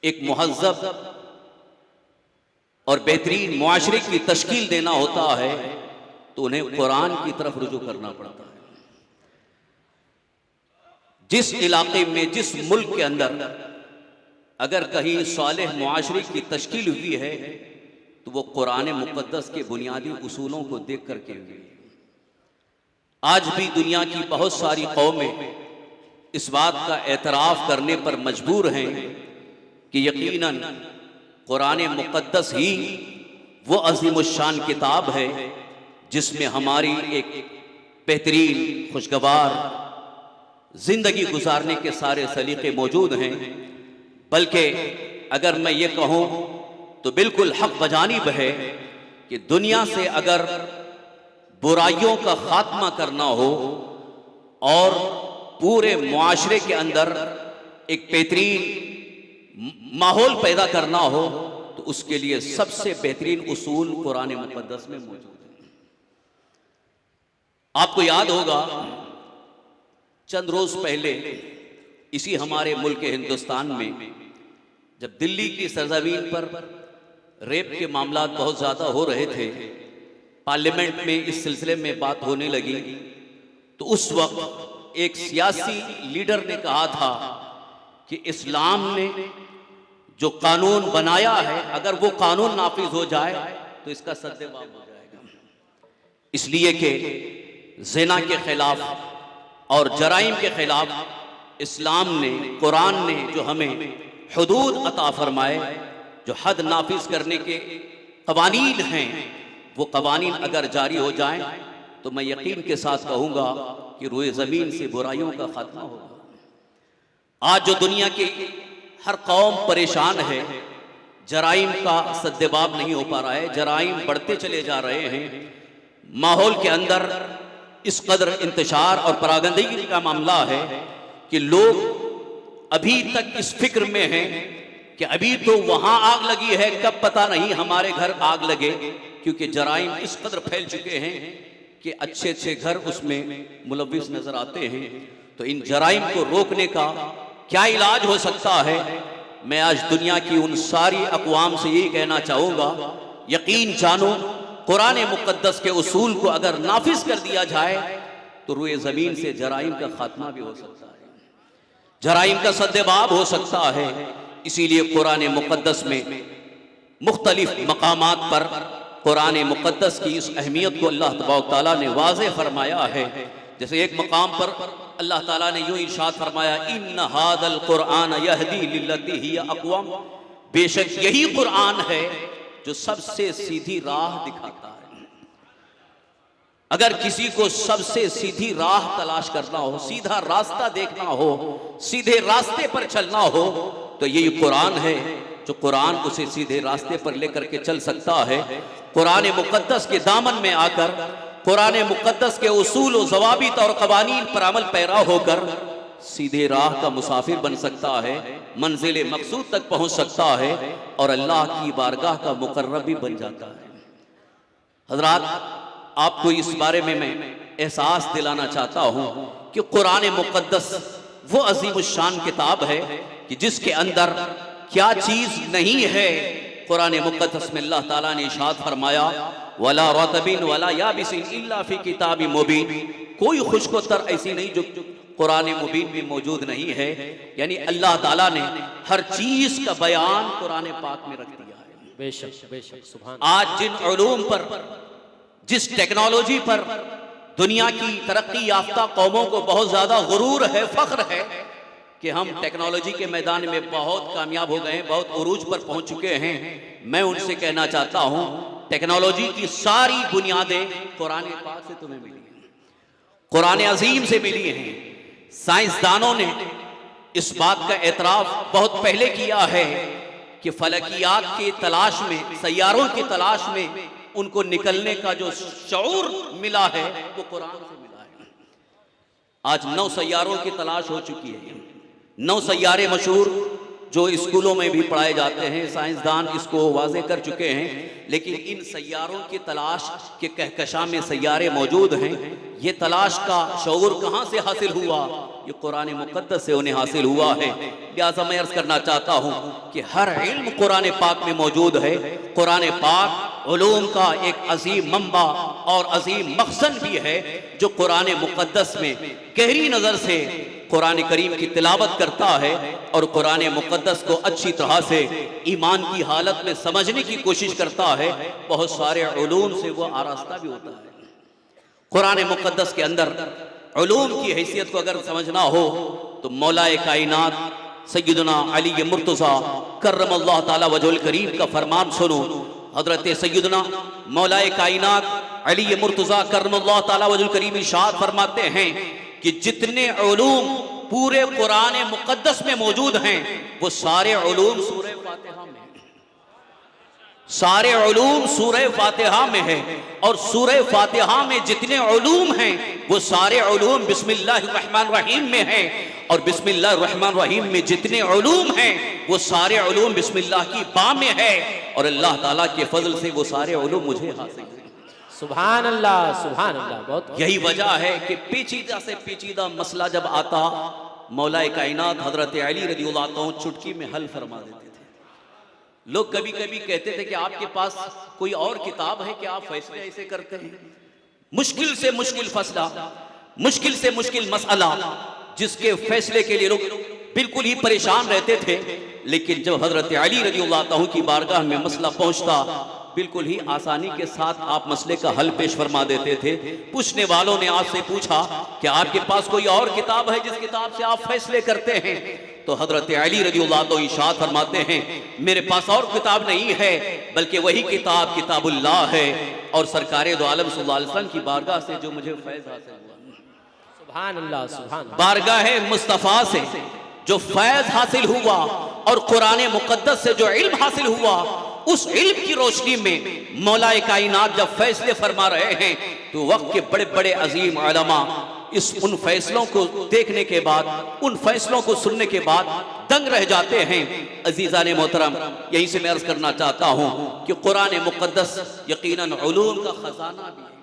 एक मुहज़्ज़ब और बेहतरीन मुआशरे की तश्कील देना होता है तो उन्हें कुरान की तरफ रुजू करना पड़ता है। जिस इलाके में, जिस मुल्क के अंदर अगर कहीं सालेह मुआशरे की तश्कील हुई है तो वो कुरान मुक़द्दस के बुनियादी उसूलों को देख करके हुई है। आज भी दुनिया की बहुत सारी कौमें इस बात का एतराफ़ करने पर मजबूर हैं कि यकीनन कुरान मुक़द्दस ही वो अज़ीमुश्शान किताब है जिसमें हमारी एक बेहतरीन खुशगवार ज़िंदगी गुजारने के सारे सलीक़े मौजूद हैं। बल्कि अगर मैं ये कहूँ तो बिल्कुल हक़ बजानिब है कि दुनिया से अगर बुराइयों का खात्मा करना हो और पूरे मुआशरे के अंदर एक बेहतरीन माहौल पैदा करना हो तो उसके लिए सबसे बेहतरीन उसूल कुरान मुक़द्दस में मौजूद है। आपको याद होगा चंद रोज पहले इसी हमारे मुल्क हिंदुस्तान में जब दिल्ली की सरजमीन पर रेप के मामलात बहुत ज़्यादा हो रहे थे, पार्लियामेंट में इस सिलसिले में बात होने लगी तो उस वक्त एक सियासी लीडर ने कहा था कि इस्लाम ने जो कानून बनाया है अगर वो कानून नाफिज हो जाए तो इसका सद्देबाब हो जाएगा। इसलिए कि ज़िना के खिलाफ और जराइम के खिलाफ इस्लाम ने, कुरान ने जो हमें हुदूद अता फरमाए, जो हद नाफिज करने के कवानीन हैं, वो कवानीन अगर जारी हो जाएं तो मैं यकीन के साथ कहूँगा कि रूए ज़मीन से बुराइयों का खात्मा होगा। आज जो दुनिया की हर कौम परेशान है, जराइम का सद्देबाब नहीं हो पा रहा है, जराइम बढ़ते चले जा रहे हैं, माहौल के अंदर इस कदर इंतशार और परागंदगी का मामला है कि लोग अभी तक इस फिक्र में हैं कि अभी तो वहां आग लगी है, कब पता नहीं हमारे घर आग लगे, क्योंकि जराइम इस कदर फैल चुके हैं कि अच्छे अच्छे घर उसमें मुलव्विस नजर आते हैं। तो इन जराइम को रोकने का क्या इलाज हो सकता है? मैं आज दुनिया की उन सारी अक़वाम से यही कहना चाहूँगा, यकीन जानो कुरान मुक़द्दस के उसूल को अगर नाफिज कर दिया जाए तो रूए ज़मीन से जराइम का खात्मा भी हो सकता है, जराइम का सद्देबाब हो सकता है। इसीलिए कुरान मुक़द्दस में मुख्तलिफ मकामात पर कुरान मुक़द्दस की इस अहमियत को अल्लाह तबारक तआला ने वाज़ेह फरमाया है। जैसे एक मकाम पर अल्लाह ताला ने यूं इरशाद फरमाया, इन्न हादल कुरआन यहदी लिल्लती हिय अक़वम, बेशक यही कुरान है जो सबसे सीधी राह दिखाता है। अगर किसी को सबसे सीधी राह तलाश करना हो, सीधा रास्ता देखना हो, सीधे रास्ते पर चलना हो तो यही कुरान है जो कुरान उसे सीधे रास्ते पर लेकर के चल सकता है। कुरान मुक़द्दस के दामन में आकर कुरान मुक़द्दस के उसूल और ज़वाबित और क़वानीन पर अमल पैरा होकर सीधे राह का मुसाफिर बन सकता है, मंजिल मकसूद तक पहुंच सकता है और अल्लाह की बारगाह का मुकर्रब भी बन जाता है। हज़रात, आपको इस बारे में मैं एहसास दिलाना चाहता हूं कि कुरान मुक़द्दस वो अज़ीमुश्शान किताब है कि जिसके अंदर क्या चीज़ नहीं है। कुरान मुक़द्दस में अल्लाह ताला ने इरशाद फरमाया, वला रतबिन वला याबिसिन इल्ला फी किताबिन मुबीन, कोई खुश्क-ओ-तर ऐसी नहीं जो कुरान मुबीन में मौजूद नहीं है। यानी अल्लाह ताला ने हर चीज का बयान कुरान पाक में रख दिया है। बेशक बेशक, सुभान। आज जिन उलूम पर, जिस टेक्नोलॉजी पर दुनिया की तरक्की याफ्ता कौमों को बहुत ज्यादा गुरूर है, फख्र है कि हम टेक्नोलॉजी के मैदान में बहुत कामयाब हो गए, बहुत उरूज पर पहुंच चुके हैं। मैं उनसे कहना चाहता हूं, टेक्नोलॉजी की सारी बुनियादें कुरान पाक से तुम्हें मिली हैं, कुरान अजीम से मिली हैं। साइंसदानों ने इस बात का एतराफ बहुत पहले किया है कि फलकियात की तलाश में, सैयारों की तलाश में उनको निकलने का जो शऊर मिला है वो कुरान से मिला है। आज 9 सैयारों की तलाश हो चुकी है। 9 सैयारे मशहूर जो स्कूलों में भी पढ़ाए जाते हैं, साइंसदान इसको वाज़ेह कर चुके हैं। लेकिन इन सैयारों की तलाश के कहकशां में सैयारे मौजूद हैं। ये तलाश का शऊर कहाँ से हासिल हुआ? ये कुरान मुक़द्दस से उन्हें हासिल हुआ है। लिहाजा मैं अर्ज़ करना चाहता हूँ कि हर इल्म कुरान पाक में मौजूद है। कुरान पाक उलूम का एक अजीम मंबा और अजीम मखज़न भी है, जो कुरान मुक़द्दस में गहरी नज़र से कुरान करीम की तिलावत करता है और कुरान मुक़द्दस को अच्छी तरह से ईमान की हालत में समझने की कोशिश करता है। बहुत सारे उलूम से वो आरास्ता भी होता है। कुरान मुक़द्दस के अंदर उलूम की हैसियत को अगर समझना हो तो मौलाए कायनात सैयदना अली मुर्तज़ा कर्रमल्लाहु ताला वजहुल करीम का फरमान सुनो। हज़रत सैयदना मौलाए कायनात अली मुर्तज़ा कर्रमल्लाहु ताला वजहुल करीम इरशाद फरमाते हैं कि जितने उलूम पूरे कुरान मुक़द्दस में मौजूद हैं वो सारे उलूम सूरह फातिहा में हैं। सारे उलूम सूरह फातिहा में है और सूरह फातिहा में जितने उलूम हैं वो सारे उलूम बिस्मिल्लाहिर रहमानिर रहीम में हैं और बिस्मिल्लाहिर रहमानिर रहीम में जितने उलूम हैं वो सारे उलूम बिस्मिल्लाह की बा में है और अल्लाह ताला के फजल से वो सारे उलूम मुझे हासिल हैं। सुभान अल्लाह, सुभान अल्लाह। बहुत यही वजह है कि पेचीदा से पेचीदा मसला जब आता मौलाए कायनात हजरत अली रज़ियल्लाहु अन्हु चुटकी में हल फरमा देते थे। लोग कभी कभी कहते थे कि आपके पास कोई और किताब है कि आप फैसले ऐसे करते हैं। मुश्किल से मुश्किल फैसला, मुश्किल से मुश्किल मसला जिसके फैसले के लिए लोग बिल्कुल ही परेशान रहते थे, लेकिन जब हजरत अली रज़ियल्लाहु अन्हु की बारगाह में मसला पहुंचता बिल्कुल ही आसानी के साथ आप मसले का हल पेश फरमा देते थे। पूछने वालों ने आपसे पूछा कि आपके पास कोई और किताब है जिस किताब से आप फैसले करते हैं? तो हजरत अली रज़ियल्लाहु अन्हु इरशाद फरमाते हैं मेरे पास और किताब नहीं है बल्कि वही किताब किताबुल्लाह है और सरकार दो आलम सल्लल्लाहु अलैहि वसल्लम की बारगाह से जो मुझे फैज़ हासिल हुआ। सुभान अल्लाह, सुभान अल्लाह। बारगाह मुस्तफ़ा से जो फैज़ हासिल हुआ और कुरान मुक़द्दस से जो इल्म हासिल हुआ, उस इल्म की रोशनी में मौलाए कायनात जब फैसले फरमा रहे हैं तो वक्त के बड़े बड़े अजीम उलमा उन फैसलों को देखने के बाद, उन फैसलों को सुनने के बाद दंग रह जाते हैं। अजीज़ान मोहतरम, यहीं से मैं अर्ज करना चाहता हूँ कि कुरान मुक़द्दस यकीनन उलूम का खजाना भी है।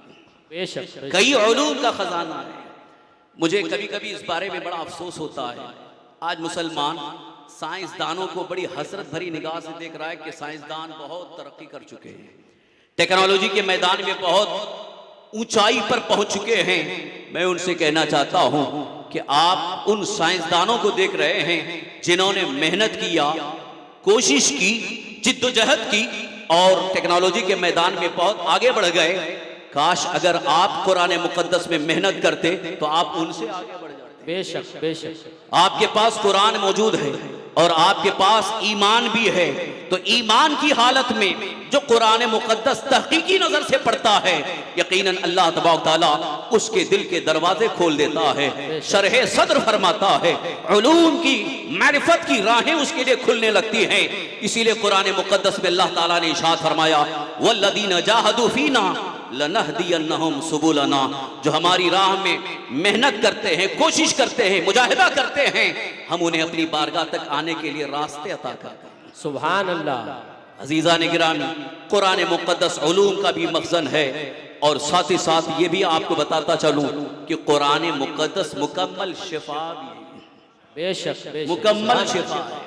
बेशक कई उलूम का खजाना है। मुझे कभी कभी इस बारे में बड़ा अफसोस होता है। आज मुसलमान साइंसदानों को बड़ी हसरत भरी निगाह से देख रहा है कि साइंसदान बहुत तरक्की कर चुके हैं, टेक्नोलॉजी के मैदान में बहुत ऊंचाई पर पहुंच चुके हैं। मैं उनसे कहना चाहता हूं कि आप उन साइंसदानों को देख रहे हैं जिन्होंने मेहनत किया, कोशिश की, जिद्दोजहद की और टेक्नोलॉजी के मैदान में बहुत आगे बढ़ गए। काश अगर आप कुरान मुक़द्दस में मेहनत करते तो आप उनसे आगे बढ़ जाते। बेशक बेशक। आपके पास कुरान मौजूद है और आपके पास ईमान भी है, तो ईमान की हालत में जो कुरान मुक़द्दस तहकीकी नजर से पढ़ता है यकीनन अल्लाह तबारक तआला उसके दिल के दरवाजे खोल देता है, शरह सद्र फरमाता है, उलूम की मारिफत की राहें उसके लिए खुलने लगती हैं। इसीलिए कुरान मुक़द्दस में अल्लाह ताला ने इरशाद फरमाया वल्लदीना जाहदू फीना लनहदियन्नहुम सुबुलना, जो हमारी राह में मेहनत करते हैं, कोशिश करते हैं, मुजाहिदा करते हैं, हम उन्हें अपनी बारगाह तक आने के लिए रास्ते अता करते हैं। सुभान अल्लाह। अजीज़ान गिरामी, कुरान मुक़द्दस उलूम का भी मखज़न है और साथ ही साथ ये भी आपको बताता चलूं कि कुरान मुक़द्दस मुकम्मल शिफा भी है। बेशक मुकम्मल शिफा है।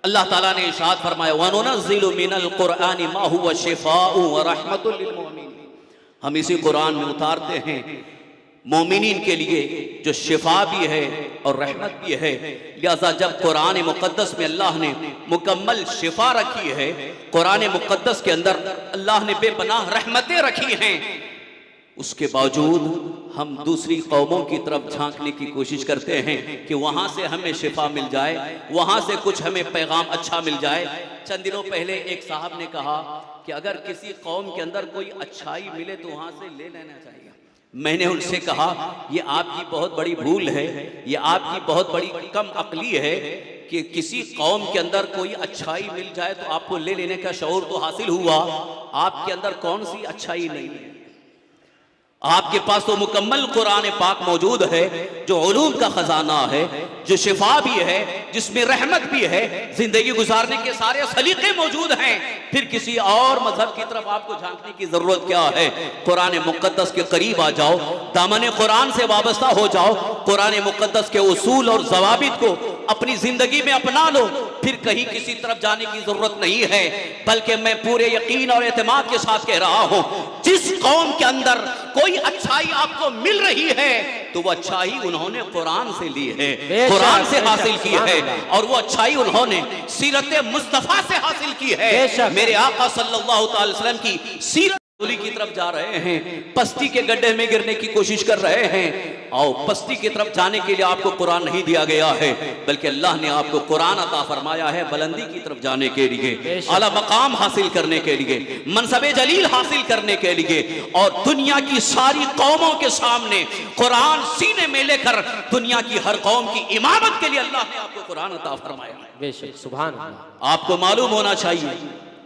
अल्लाह ताला ने इरशाद फरमाया वनुनज़्ज़िलु मिनल कुरआनि मा हुवा शिफाउ व रहमतुल लिल मुमिनीन, हम इसी कुरान में उतारते हैं मोमिनीन के लिए जो शिफा भी है और रहमत भी है। लिहाजा जब कुरान मुक़द्दस में अल्लाह ने मुकम्मल शिफा रखी है, कुरान मुक़द्दस के अंदर अल्लाह ने बेपनाह रहमतें रखी हैं, उसके बावजूद हम दूसरी कौमों की तरफ झांकने की कोशिश करते हैं कि वहाँ से हमें शिफा मिल जाए, वहाँ से कुछ हमें पैगाम अच्छा मिल जाए। चंद दिनों पहले एक साहब ने कहा कि अगर किसी कौम के अंदर कोई अच्छाई मिले तो वहाँ से ले लेना चाहिए। मैंने उनसे कहा ये आपकी बहुत बड़ी भूल है, ये आपकी बहुत बड़ी कम अक्ली है कि किसी कौम के अंदर कोई अच्छाई मिल जाए तो आपको ले लेने का शऊर तो हासिल हुआ, आपके अंदर कौन सी अच्छाई नहीं है? आपके पास तो मुकम्मल कुरान पाक मौजूद है जो उलूम का खजाना है, जो शिफा भी है, जिसमें रहमत भी है, जिंदगी गुजारने के सारे सलीके मौजूद हैं। फिर किसी और मजहब की तरफ आपको झांकने की जरूरत क्या है? कुरान मुकद्दस के करीब आ जाओ, दामन कुरान से वाबस्ता हो जाओ, कुरान मुकद्दस के उसूल और ज़वाबित को अपनी जिंदगी में अपना लो। फिर कहीं किसी तरफ जाने की जरूरत नहीं है। बल्कि मैं पूरे यकीन और एतमाद के साथ कह रहा हूं, जिस कौम के अंदर कोई अच्छाई आपको मिल रही है तो वो अच्छाई उन्होंने कुरान से ली है, कुरान से हासिल की है, और वो अच्छाई उन्होंने सीरत मुस्तफा से हासिल की है। मेरे आका सल्लल्लाहु अलैहि वसल्लम की सीरत की तरफ जा रहे हैं, पस्ती के गड्ढे में गिरने की कोशिश कर रहे हैं। और पस्ती की तरफ जाने के लिए आपको कुरान नहीं दिया गया है, बल्कि अल्लाह ने आपको कुरान अता फरमाया है बुलंदी की तरफ जाने के लिए, आला मकाम हासिल करने के लिए, मनसबे जलील हासिल करने के लिए। और दुनिया की सारी कौमों के सामने कुरान सीने में लेकर दुनिया की हर कौम की इमामत के लिए अल्लाह ने आपको कुरान अता फरमाया है। बेशक, सुभान अल्लाह। आपको मालूम होना चाहिए,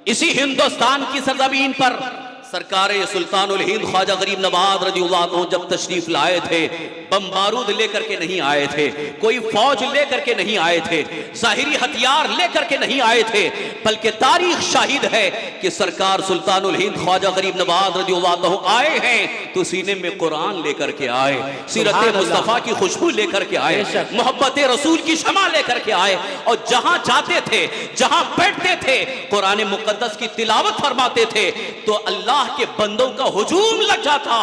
इसी हिंदुस्तान की सरजमीन पर सरकार सुल्तानुल हिंद ख्वाजा गरीब नवाज रज़ियल्लाहु अन्हु जब तशरीफ लाए थे, बम बारूद लेकर के नहीं आए थे, कोई फौज लेकर के नहीं आए थे, ज़ाहिरी हथियार लेकर के नहीं आए थे, बल्कि तारीख शाहिद है कि सरकार सुल्तानुल हिंद ख्वाजा गरीब नवाज रज़ियल्लाहु अन्हु आए हैं तो सीने में कुरान लेकर के आए, सीरत मुस्तफ़ा की खुशबू लेकर के आए, मोहब्बत रसूल की शमा लेकर के आए, और जहां जाते थे, जहां बैठते थे, कुरान मुकद्दस की तिलावत फरमाते थे तो अल्लाह के बंदों का हुजूम लग जाता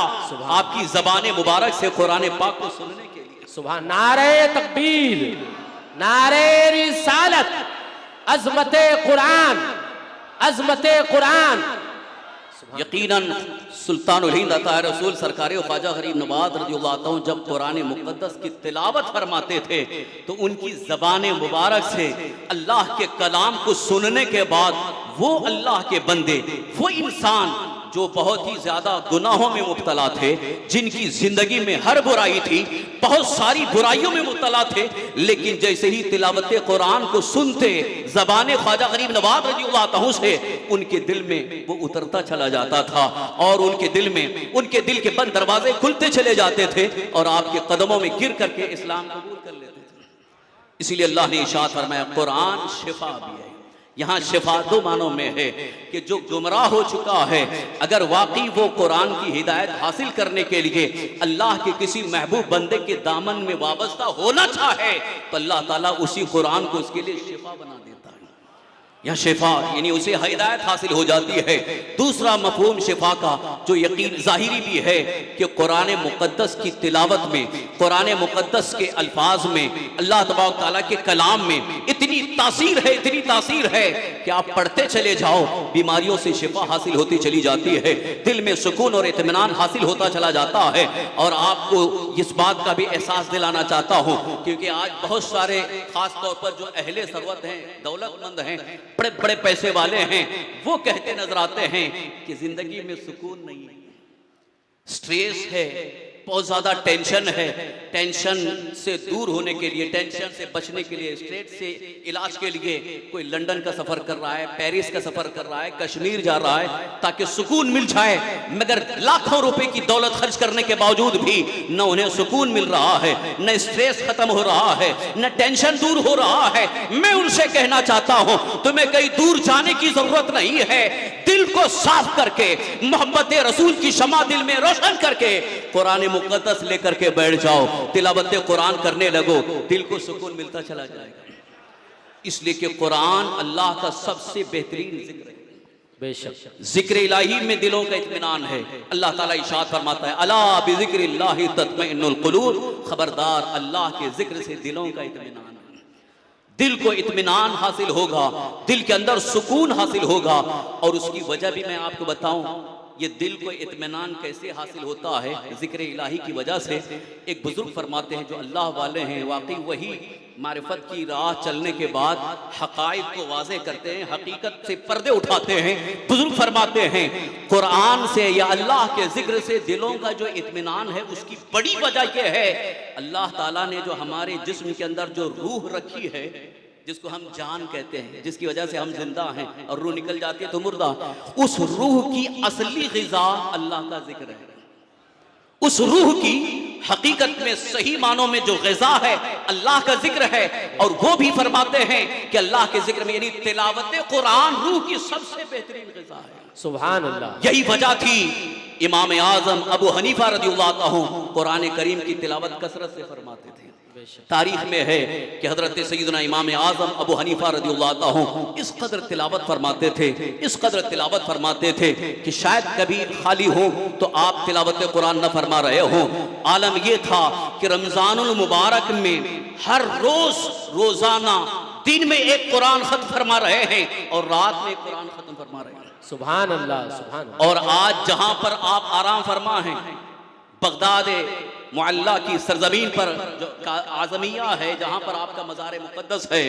आपकी ज़बान मुबारक से कुरान पाक को सुनने के लिए। सुभान। नारे तकबीर, नारे रिसालत, अज़मते कुरान, अज़मते कुरान। यकीनन सुल्तानुल हिंद अता रसूल सरकार ख्वाजा गरीब नवाज रज़ियल्लाहु अन्हु जब कुरान मुकद्दस की तिलावत फरमाते थे तो उनकी ज़बान मुबारक से अल्लाह के कलाम को सुनने के बाद वो अल्लाह के बंदे, वो इंसान जो बहुत ही ज्यादा गुनाहों में मुब्तला थे, जिनकी जिंदगी में हर बुराई थी, बहुत सारी बुराइयों में मुब्तला थे, लेकिन जैसे ही तिलावत कुरान को सुनते ज़बान ख्वाजा गरीब नवाज रज़ियल्लाहु अन्हु से, उनके दिल में वो उतरता चला जाता था और उनके दिल में, उनके दिल के बंद दरवाजे खुलते चले जाते थे और आपके कदमों में गिर करके इस्लाम कबूल कर लेते थे। इसीलिए अल्लाह ने इरशाद फरमाया कुरान शिफा भी है। यहाँ शिफा दो मानों में है कि जो गुमराह हो चुका है, अगर वाकई वो कुरान की हिदायत हासिल करने के लिए अल्लाह के किसी महबूब बंदे के दामन में वाबस्ता होना चाहे तो अल्लाह ताला उसी कुरान को उसके लिए शिफा बना देता है। यह शिफा यानी उसे हिदायत हासिल हो जाती है। दूसरा मफहूम शिफा का जो यकीन जाहिरी भी है कि कुरान मुकद्दस की तिलावत में, कुरान मुकद्दस के अल्फाज में, अल्लाह तबारक तआला के कलाम में इतनी तासीर है, इतनी तासीर है कि आप पढ़ते चले जाओ, बीमारियों से शिफा हासिल होती चली जाती है, दिल में सुकून और इत्मीनान हासिल होता चला जाता है। और आपको इस बात का भी एहसास दिलाना चाहता हूँ, क्योंकि आज बहुत सारे खास तौर पर जो अहले सरवत हैं, दौलतमंद हैं, बड़े बड़े पैसे वाले हैं, वो कहते नजर आते हैं कि जिंदगी में सुकून नहीं है, स्ट्रेस है, बहुत ज्यादा टेंशन है। टेंशन से दूर होने के लिए, टेंशन से बचने के लिए, स्ट्रेस से इलाज के लिए कोई लंदन का सफर कर रहा है, पेरिस का सफर कर रहा है, कश्मीर जा रहा है ताकि सुकून मिल जाए, मगर लाखों रुपए की दौलत खर्च करने के बावजूद भी न उन्हें सुकून मिल रहा है, न स्ट्रेस खत्म हो रहा है, न टेंशन दूर हो रहा है। मैं उनसे कहना चाहता हूं, तुम्हें कहीं दूर जाने की जरूरत नहीं है। दिल को साफ करके, मोहब्बत रसूल की शमा दिल में रोशन करके कुरान मुकद्दस लेकर के बैठ जाओ, तिलावत कुरान करने लगो, दिल को सुकून मिलता चला जाएगा। इसलिए कि कुरान अल्लाह का सबसे बेहतरीन जिक्र है। बेशक जिक्र इलाही में दिलों का इत्मीनान है। अल्लाह ताला इरशाद फरमाता है, अला बिज़िक्रिल्लाहि तत्मइन्नुल क़ुलूब, खबरदार अल्लाह के जिक्र से दिलों का इत्मीनान है। दिल को इत्मीनान हासिल होगा, दिल के अंदर सुकून हासिल होगा। और उसकी वजह भी मैं आपको बताऊं, ये दिल को इत्मीनान कैसे हासिल होता है? जिक्र इलाही की वजह से। एक बुजुर्ग फरमाते हैं, जो अल्लाह वाले हैं वाकई वही मारिफत की राह चलने के बाद हकाइक को वाज़े करते हैं, हकीकत से पर्दे उठाते हैं। बुजुर्ग फरमाते हैं, कुरान से या अल्लाह के जिक्र से दिलों का जो इत्मीनान है, उसकी बड़ी वजह यह है, अल्लाह ताला ने जो हमारे जिस्म के अंदर जो रूह रखी है, जिसको हम जान कहते हैं, जिसकी वजह से हम जिंदा हैं, और रूह निकल जाती है तो मुर्दा, उस रूह की असली ग़िज़ा अल्लाह का जिक्र है। उस रूह की हकीकत में सही मानों में जो ग़िज़ा है अल्लाह का जिक्र है। और वो भी फरमाते हैं कि अल्लाह के जिक्र में यानी तिलावत कुरान रूह की सबसे बेहतरीन ग़िज़ा है। सुभान अल्लाह। यही वजह थी इमाम आज़म अबू हनीफा रज़ियल्लाहु अन्हु कुरान करीम की तिलावत कसरत से फरमाते थे। तारीख में है कि हजरत सैयदना इमाम आज़म अबू हनीफा रज़ियल्लाहु अन्हु इस कदर तिलावत फरमाते थे, इस कदर तिलावत फरमाते थे कि शायद कभी खाली हो तो आप तिलावत कुरान न फरमा रहे हो। आलम यह था कि रमज़ानुल मुबारक में हर रोज रोजाना दिन में एक कुरान खत्म फरमा रहे हैं और रात में एक कुरान खत्म फरमा रहे हैं। सुभान अल्लाह, सुभान अल्लाह। और आज जहां पर आप आराम फरमा हैं, बगदाद मुअल्ला की सरजमीन पर जो आज़मिया है, जहां पर आपका मज़ार मुक़द्दस है,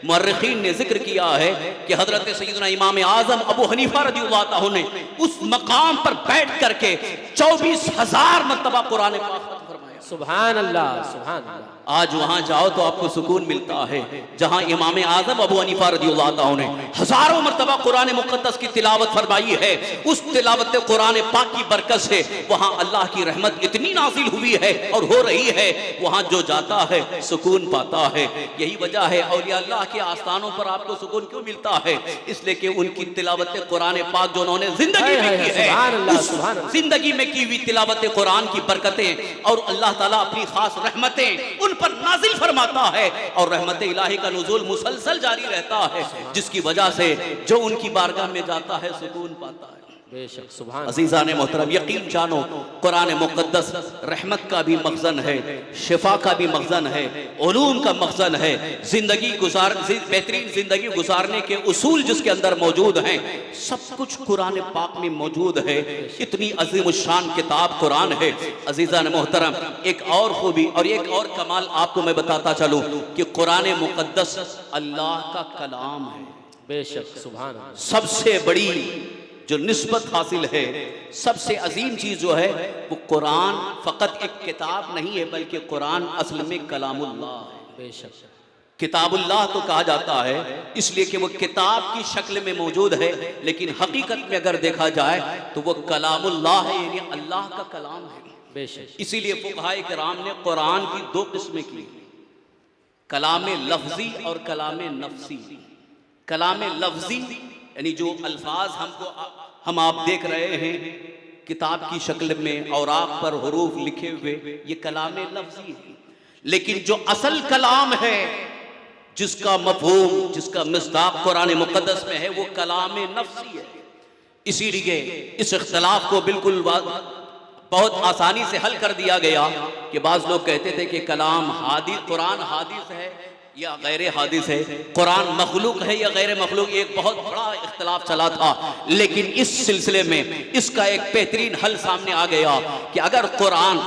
मुअर्रिखीन ने जिक्र किया है कि हजरत सैयदना इमाम आज़म अबू हनीफा रज़ियल्लाहु अन्हु ने उस मकाम पर बैठ करके 24,000 मरतबा कुरान पाक खत्म फरमाया। सुभान अल्लाह, सुभान अल्लाह। आज वहां जाओ तो आपको सुकून मिलता है जहां इमाम आज़म अबू हनीफा रज़ियल्लाहु अन्हु ने हजारों मरतबा कुरान मुक़द्दस की तिलावत फरमाई है। उस तिलावत कुरान पाक की बरकत से वहां अल्लाह की रहमत इतनी नाजिल हुई है और हो रही है, वहां जो जाता है सुकून पाता है। यही वजह है औलिया अल्लाह के आस्थानों पर आपको सुकून क्यों मिलता है? इसलिए कि उनकी तिलावत कुरान पाक जो उन्होंने जिंदगी में की है, उस जिंदगी में की हुई तिलावत कुरान की बरकतें और अल्लाह ताला अपनी खास रहमतें उन पर नाजिल फरमाता है और रहमत इलाही का नुज़ूल मुसलसल जारी रहता है, जिसकी वजह से जो उनकी बारगाह में जाता है सुकून पाता है। बेशक, सुभान। अज़ीज़ान मोहतरम, यकीन जानो कुरान मुक़द्दस रहमत का भी मखज़न है, शिफा का भी मखज़न है, उलूम का मखज़न है। बेहतरीन जिंदगी गुजारने के उसूल जिसके अंदर मौजूद हैं, सब कुछ कुरान पाक में मौजूद है। इतनी अजीम शान किताब कुरान है। अज़ीज़ान मोहतरम, एक और खूबी और एक और कमाल आपको मैं बताता चलूँ कि कुरान मुक़द्दस अल्लाह का कलाम है। बेशक, सुभान अल्लाह। सबसे बड़ी जो निस्बत हासिल है, सबसे अजीम चीज जो है वो कुरान फकत एक किताब नहीं है, बल्कि कुरान असल में कलामुल्लाह है। बेशक, किताबुल्लाह तो कहा जाता है इसलिए कि वो किताब की शक्ल में मौजूद है, लेकिन हकीकत में अगर देखा जाए तो वो कलामुल्लाह है, यानी अल्लाह का कलाम है। बेशक। इसीलिए फुक़हाए किराम ने कुरान की दो किस्में की, कलाम लफ्जी और कलाम नफ्सी। कलाम लफ्जी यानी जो अल्फाज हम आप देख रहे हैं किताब की शक्ल में औराक पर हुरूफ लिखे हुए, ये कलाम लफ्जी है। लेकिन जो असल कलाम है, जिसका मफहूम, जिसका मिस्दाक कुरान मुक़द्दस में है, वो कलाम नफ्सी है। इसीलिए इस इख्तलाफ को बिल्कुल बहुत आसानी से हल कर दिया गया कि बाज़ लोग कहते थे कि कलाम हादिस, कुरान हादिस है या गैर हादिस है, कुरान मखलूक है या गैर मखलूक, एक बहुत बड़ा इख्तलाफ चला था। लेकिन इस सिलसिले में इसका एक बेहतरीन हल सामने आ गया कि अगर कुरान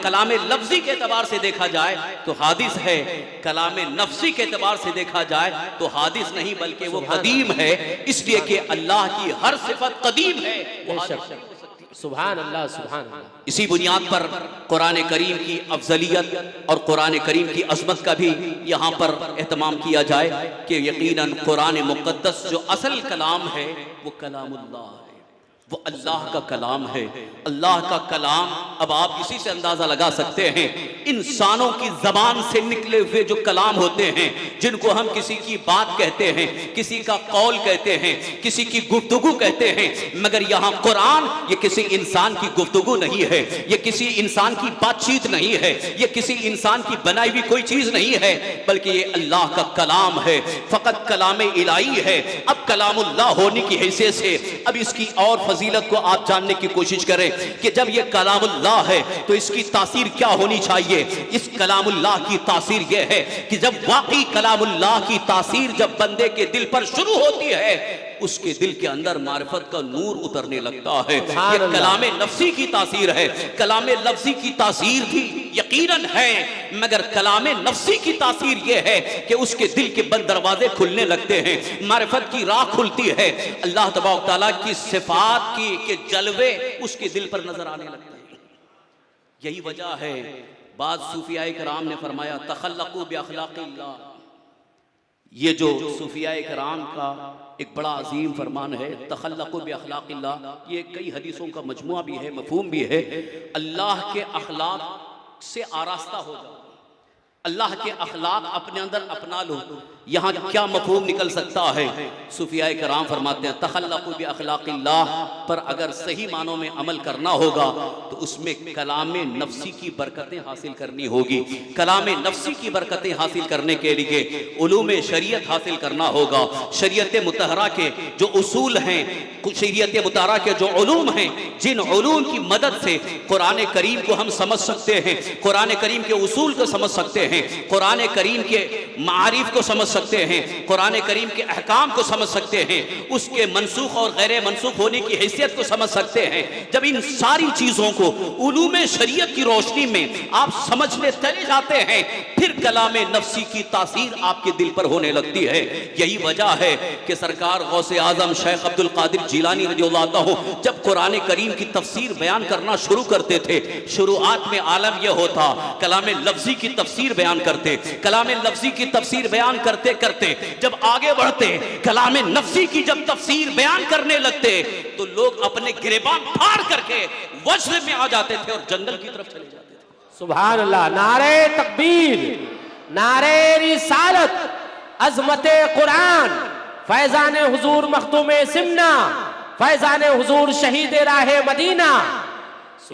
कलाम लफ्जी के एतबार से देखा जाए तो हादिस है, कलाम नफ्सी के एतबार से देखा जाए तो हादिस नहीं बल्कि वो कदीम है। इसलिए कि अल्लाह की हर सिफत कदीम है, वो हादिस नहीं हो सकती। सुभान अल्लाह, सुभान अल्लाह। इसी बुनियाद पर कुरान करीम की अफजलियत और कुरान करीम की अजमत का भी यहाँ पर एहतमाम किया जाए कि यकीनन कुरान मुक़द्दस जो असल कलाम है वो कलामुल्लाह है, वो अल्लाह का कलाम है। अल्लाह का कलाम, अब आप इसी से अंदाजा लगा सकते हैं, इंसानों की जबान से निकले हुए जो कलाम होते हैं, जिनको हम किसी की बात कहते हैं, किसी का कौल कहते हैं, किसी की गुफ्तगू कहते हैं, मगर यहाँ कुरान ये किसी इंसान की गुफ्तगू नहीं है, ये किसी इंसान की बातचीत नहीं है, ये किसी इंसान की बनाई हुई कोई चीज नहीं है, बल्कि ये अल्लाह का कलाम है, फकत कलाम इलाही है। अब कलामुल्लाह होने की हैसियत से अब इसकी और फजीलत को आप जानने की कोशिश करें कि जब ये कलामुल्लाह है तो इसकी तासीर क्या होनी चाहिए। इस कलामुल्लाह की तासीर यह है कि जब वाकई कलामुल्लाह की तासीर जब बंदे के दिल पर शुरू होती है, उसके दिल के अंदर मारिफत का नूर उतरने लगता है। ये कलाम नफ्सी की तासीर है। कलाम लफ्जी की तासीर भी यकीनन है, मगर कलाम नफ्सी की तासीर यह है कि उसके दिल के बंद दरवाजे खुलने लगते हैं, मारिफत की राह खुलती है, अल्लाह तबारक तआला की सिफात के जलवे उसके दिल पर नजर आने लगते हैं। यही वजह है बाद सूफियाए किराम ने फरमाया तखल्लक़ू बि अखलाक़िल्लाह, ये जो सूफिया कराम का एक बड़ा अजीम फरमान है, तखल्लक़ु बि अखलाक़िल्लाह, ये कई हदीसों का मजमुआ भी है, मफहूम भी है। अल्लाह के अखलाक से आरास्ता हो जाओ, अल्लाह के अखलाक अपने अंदर अपना लो। यहाँ क्या मफहूम निकल सकता है? सूफिया कराम फरमाते हैं तखल्लक़ु बि अखलाक़िल्लाह पर अगर सही मानों में अमल करना होगा तो उसमें कलाम नफ्सी की बरकतें हासिल करनी होगी। कलाम नफ्सी की बरकतें हासिल करने के लिए उलूम शरीयत हासिल करना होगा। शरीयत मुतहरा के जो उसूल हैं, शरीयत मुतहरा के जो उलूम हैं, जिन उलूम की मदद से कुरान करीम को हम समझ सकते हैं, कुरान करीम के उसूल को समझ सकते हैं, कुरान करीम के मारिफ को समझ सकते हैं, कुरान करीम के अहकाम को समझ सकते हैं, उसके मनसूख और गैर मनसूख होने की हैसियत को समझ सकते हैं। जब इन सारी चीजों को उलूम शरीयत की रोशनी में आप समझने चले जाते हैं, फिर कलाम नफ्सी की तासीर आपके दिल पर होने लगती है। यही वजह है कि सरकार गौसे आजम शेख अब्दुल कादिर जिलानी रज़ियल्लाहु अन्हु जब कुरान करीम की तफसीर बयान करना शुरू करते थे, शुरुआत में आलम यह होता कलाम लफ्जी की तफसीर बयान करते, कलाम लफ्जी की तफसीर बयान करते करते जब आगे बढ़ते, कलाम नफ्सी की जब तफसीर बयान करने लगते तो लोग अपने गिरेबान फाड़ करके वज्र में आ जाते थे और जंगल की तरफ चले जाते थे। सुभान अल्लाह। नारे तकबीर, नारे रिसालत, अजमत कुरान, फैजान हुजूर मखदूम सिमना, फैजान हुजूर शहीद राह मदीना।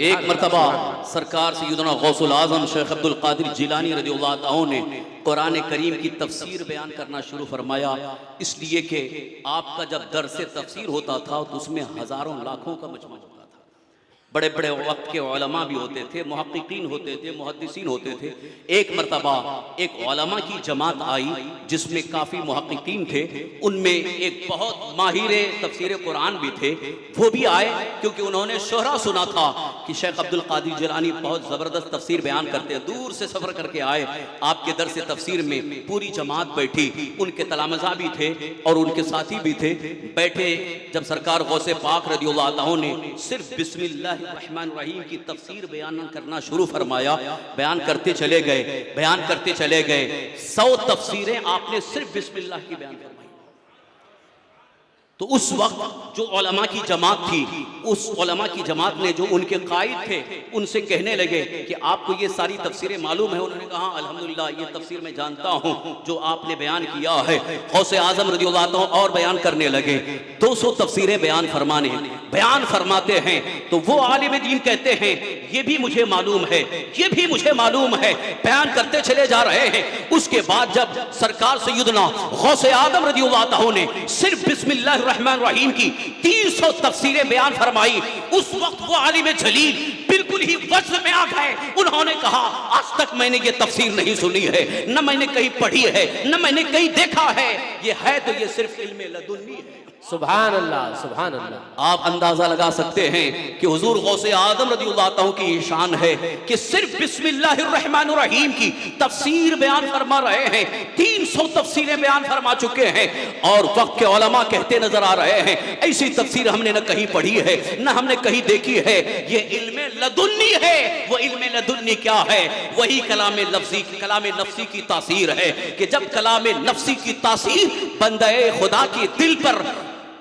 एक मरतबा सरकार सैयदना गौसुल आजम शेख अब्दुल कादिर जिलानी रज़ियल्लाहु अन्हु ने कुरान करीम की तफसीर बयान करना शुरू फरमाया, इसलिए कि आपका जब दर्स तफसीर होता था तो उसमें हजारों लाखों का मजमा होता था। बड़े बड़े वक्त के उलमा भी होते थे, मुहक्किकीन होते थे, मुहद्दिसीन होते थे। एक मरतबा एक उलमा की जमात आई जिसमें काफ़ी मुहक्किकीन थे, उनमें एक बहुत माहिर तफसीर कुरान भी थे। वो भी आए क्योंकि उन्होंने शोहरा सुना था कि शेख अब्दुल कादिर जिलानी बहुत ज़बरदस्त तफसीर बयान करते हैं। दूर से सफ़र करके आए, आपके दर्स तफसीर में पूरी जमात बैठी, उनके तलामज़ा भी थे और उनके साथी भी थे। बैठे जब सरकार गौसे पाक रज़ियल्लाहु अन्हु ने सिर्फ बिस्मिल्लाह रहमान रहीम की तफसीर बयान करना शुरू फरमाया, बयान करते चले गए, बयान करते चले गए। 100 तफसीरें आपने सिर्फ बिस्मिल्लाह की बयान फरमाई। तो उस वक्त जो उलमा की जमात थी, उस उलमा की जमात ने जो उनके कायद थे उनसे कहने लगे कि आपको ये सारी तफसीरें मालूम है? उन्होंने कहा अल्हम्दुलिल्लाह ये तफसीर मैं जानता हूँ जो आपने बयान किया है। गौसे आजम रज़ियल्लाहु अन्हु और बयान करने लगे, 200 तफसीरें बयान फरमाने, बयान फरमाते हैं तो वो आलिम दीन कहते हैं ये भी मुझे मालूम है, ये भी मुझे मालूम है, बयान करते चले जा रहे हैं। उसके बाद जब सरकार सैयदना गौसे आजम रज़ियल्लाहु अन्हु ने सिर्फ बिस्मिल्लाह रहमान रहीम की 300 तफसीरें बयान फरमाई, उस वक्त वो आलिम जलील बिल्कुल ही वज्र में आ गए। उन्होंने कहा आज तक मैंने ये तफसीर नहीं सुनी है, न मैंने कहीं पढ़ी है, न मैंने कहीं देखा है, ये है तो ये सिर्फ इल्मे लदुन्नी है। सुभान अल्लाह, सुभान अल्लाह। आप अंदाजा लगा सकते हैं कि हुजूर गौसे आदम रज़ियल्लाहु अन्हु की शान है कि सिर्फ बिस्मिल्लाहिर रहमानिर रहीम की तफसीर बयान फरमा रहे हैं, 300 तफसीरें बयान फरमा चुके हैं और वक्त के उलमा कहते नजर आ रहे हैं ऐसी तफसीर हमने न कहीं पढ़ी है न हमने कहीं देखी है, ये इल्मे लदुन्नी है। वो इल्मे लदुन्नी क्या है? वही कलाम नफ्सी की तासीर है कि जब कलाम नफ्सी की तासीर बंदे खुदा के दिल पर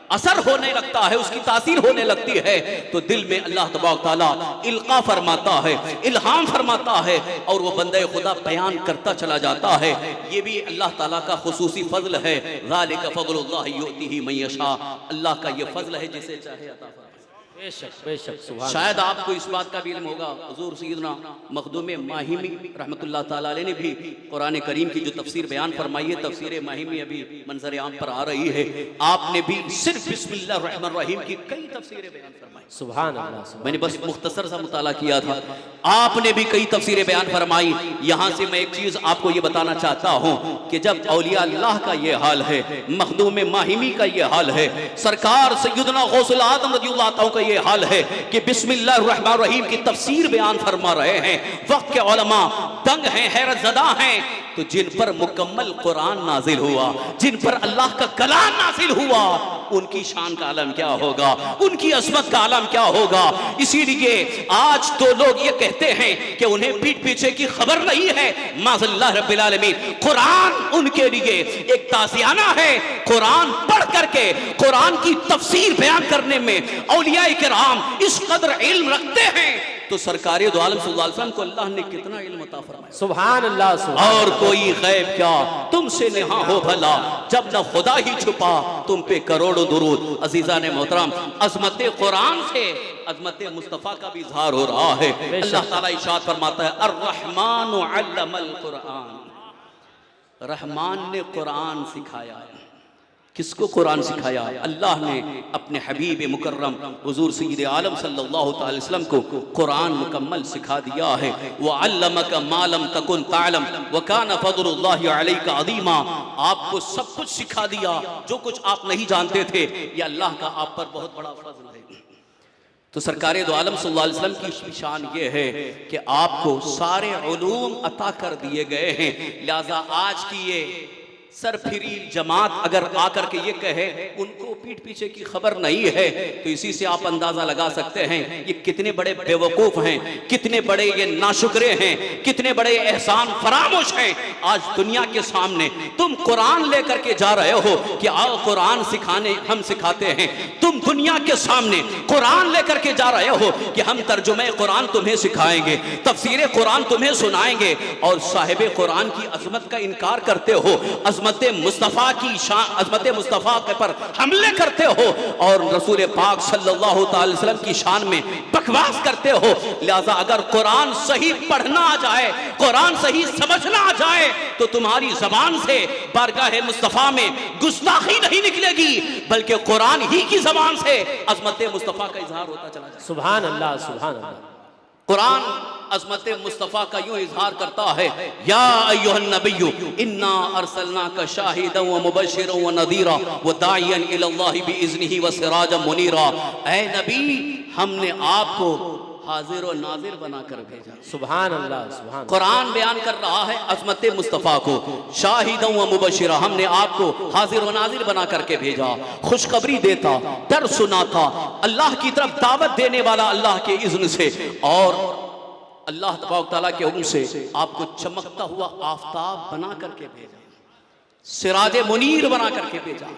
असर होने लगता है, उसकी तासीर होने लगती है तो दिल में अल्लाह तबारक तआला इल्का फरमाता है, इल्हाम फरमाता है और वो बंदे खुदा बयान करता चला जाता है। ये भी अल्लाह ताला का खुसूसी फजल है। ज़ालिका फ़ज़लुल्लाहि युअतीहि मन यशा, अल्लाह का ये फजल है जिसे चाहे अता फरमाए। बेशक बेशक, सुभान। शायद आपको इस बात का भी इल्म होगा, हुजूर सैयदना मखदूम माहिमी रहमतुल्लाह ताला अलैह ने भी कुरान करीम की जो तफसीर बयान फरमाई है, तफसीर माहिमी अभी मंजर आम पर आ रही है, आपने भी सिर्फ बिस्मिल्लाह रहमान रहीम की कई तफसीरें बयान फरमाई। सुभान अल्लाह। मैंने बस मुख्तसर सा मुताला किया था, आपने भी कई तफसीरें बयान फरमाई। यहाँ से मैं एक चीज आपको ये बताना चाहता हूँ कि जब औलिया अल्लाह का ये हाल है, मखदूम माहिमी का ये हाल है, सरकार सैयदना गौसुल आजम रज़ियल्लाहु अन्हु का ये हाल है कि बिस्मिल्लाहिर रहमानिर रहीम की तफसीर बयान फरमा रहे हैं, वक्त के उलमा दंग हैं, हैरत ज़दा हैं तो जिन पर मुकम्मल कुरान नाजिल हुआ, जिन पर अल्लाह का कलाम नाजिल हुआ, उनकी शान का आलम क्या होगा, उनकी अजमत का आलम क्या होगा। इसीलिए आज तो लोग ये कहते हैं कि उन्हें पीठ पीछे की खबर नहीं है। माज़ल्लाह रब्बिल आलमीन, कुरान उनके लिए एक ताज़ियाना है। कुरान पढ़ करके कुरान की तफसीर बयान करने में औलिया किराम इस कदर इल्म रखते हैं, तो सरकारे दो आलम सल्लल्लाहु अलैहि वसल्लम को अल्लाह ने कितना इल्म अता फरमाया। सुभान अल्लाह, सुभान और कोई गैब क्या तुमसे नेहा हो भला, जब न खुदा ही छुपा तुम पे करोड़ों दुरूद। अजीजा ने मोहतरम, अजमत कुरान से अजमत मुस्तफ़ा का भी इजहार हो रहा है। अल्लाह ताला इरशाद फरमाता है, अर्रहमानु अल्लमल कुरान, रहमान ने कुरान सिखाया। किसको कुरान सिखाया? अल्लाह ने अपने हबीब मुकर्रम हुजूर सय्यद आलम सल्लल्लाहु अलैहि वसल्लम को कुरान मुकम्मल सिखा दिया है। व अल्लमका मा लम तकुन तालम व कान फज़लुल्लाहि अलैका अज़ीमा, आपको सब कुछ सिखा दिया जो कुछ आप नहीं जानते थे, ये अल्लाह का आप पर बहुत बड़ा फज़ल है। तो सरकारे दो आलम सल्लल्लाहु अलैहि वसल्लम की शान ये है कि आपको सारे उलूम अता कर दिए गए हैं। लिहाजा आज की ये सरफिरी जमात अगर आकर के ये कहे उनको पीठ पीछे की खबर नहीं है, तो इसी से आप अंदाजा लगा सकते हैं ये कितने बड़े बेवकूफ हैं, कितने बड़े ये नाशुक्रे हैं, कितने बड़े एहसान फरामोश हैं। आज दुनिया के सामने तुम कुरान लेकर के जा रहे हो कि आओ कुरान सिखाने, हम सिखाते हैं। तुम दुनिया के सामने कुरान लेकर के जा रहे हो कि हम तर्जुमे कुरान तुम्हें सिखाएंगे, तफसीर कुरान तुम्हें सुनाएंगे, और साहिब कुरान की अजमत का इनकार करते हो, अजमत मुस्तफ़ा की शान, अजमत मुस्तफ़ा के पर हमले करते हो, और रसूल पाक सल्लल्लाहु अलैहि वसल्लम की शान में बकवास करते हो। लिहाजा अगर कुरान सही पढ़ना आ जाए, कुरान सही समझना आ जाए, तो तुम्हारी जबान से बारगाह मुस्तफ़ा में गुस्ताखी नहीं निकलेगी, बल्कि कुरान ही की जबान से अजमत मुस्तफ़ा का इजहार होता चला जाए। सुभान अल्लाह, सुभान अल्लाह। कुरान अजमत मुस्तफ़ा का यूं इजहार करता है, या अय्युहन नबिय्यु इन्ना अरसलनाका शाहिदन व मुबश्शिरन व नज़ीरा व दाइयन इलल्लाहि बिइज़्निही व सिराजन मुनीरा। ऐ नबी, हमने आपको हाजिर और नाजिर बनाकर भेजा। सुभान अल्लाह, सुभान। कुरान बयान कर रहा है अजमत मुस्तफ़ा को, शाहिदन व मुबश्शिरा, हमने आपको हाजिर व नाजिर बना करके भेजा, खुशखबरी देता, डर सुनाता, अल्लाह की तरफ दावत देने वाला अल्लाह के इज़्न से, और अल्लाह तबारक तआला के हुक्म से आपको चमकता हुआ आफताब बना करके भेजा, सिराज मुनीर बना करके भेजा।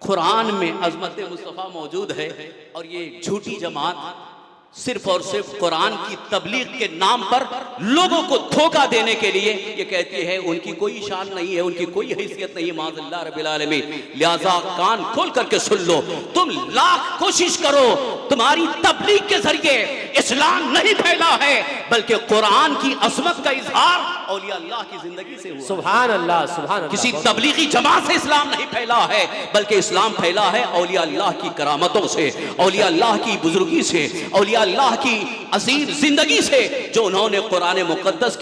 कुरान में अजमत मुस्तफ़ा मौजूद है, और ये झूठी जमात सिर्फ और सिर्फ कुरान की तबलीग के नाम पर लोगों को धोखा देने के लिए ये कहती है उनकी कोई शान नहीं है, उनकी कोई हैसियत नहीं है। माज़ल्लाह रब्बिल आलमीन, लिहाजा कान खोल करके सुन लो। तुम लाख कोशिश करो, तुम्हारी तबलीग के जरिए इस्लाम नहीं फैला है, बल्कि कुरान की अज़मत का इजहार औलिया अल्लाह की जिंदगी से हुआ। सुभान अल्लाह, सुभान अल्लाह। किसी तबलीगी जमात से इस्लाम नहीं फैला है, बल्कि इस्लाम फैला है औलिया अल्लाह की करामतों से, औलिया अल्लाह की बुजुर्गी से, औलिया अल्लाह की असीर जिंदगी से, जो उन्होंने कुरान मुक़द्दस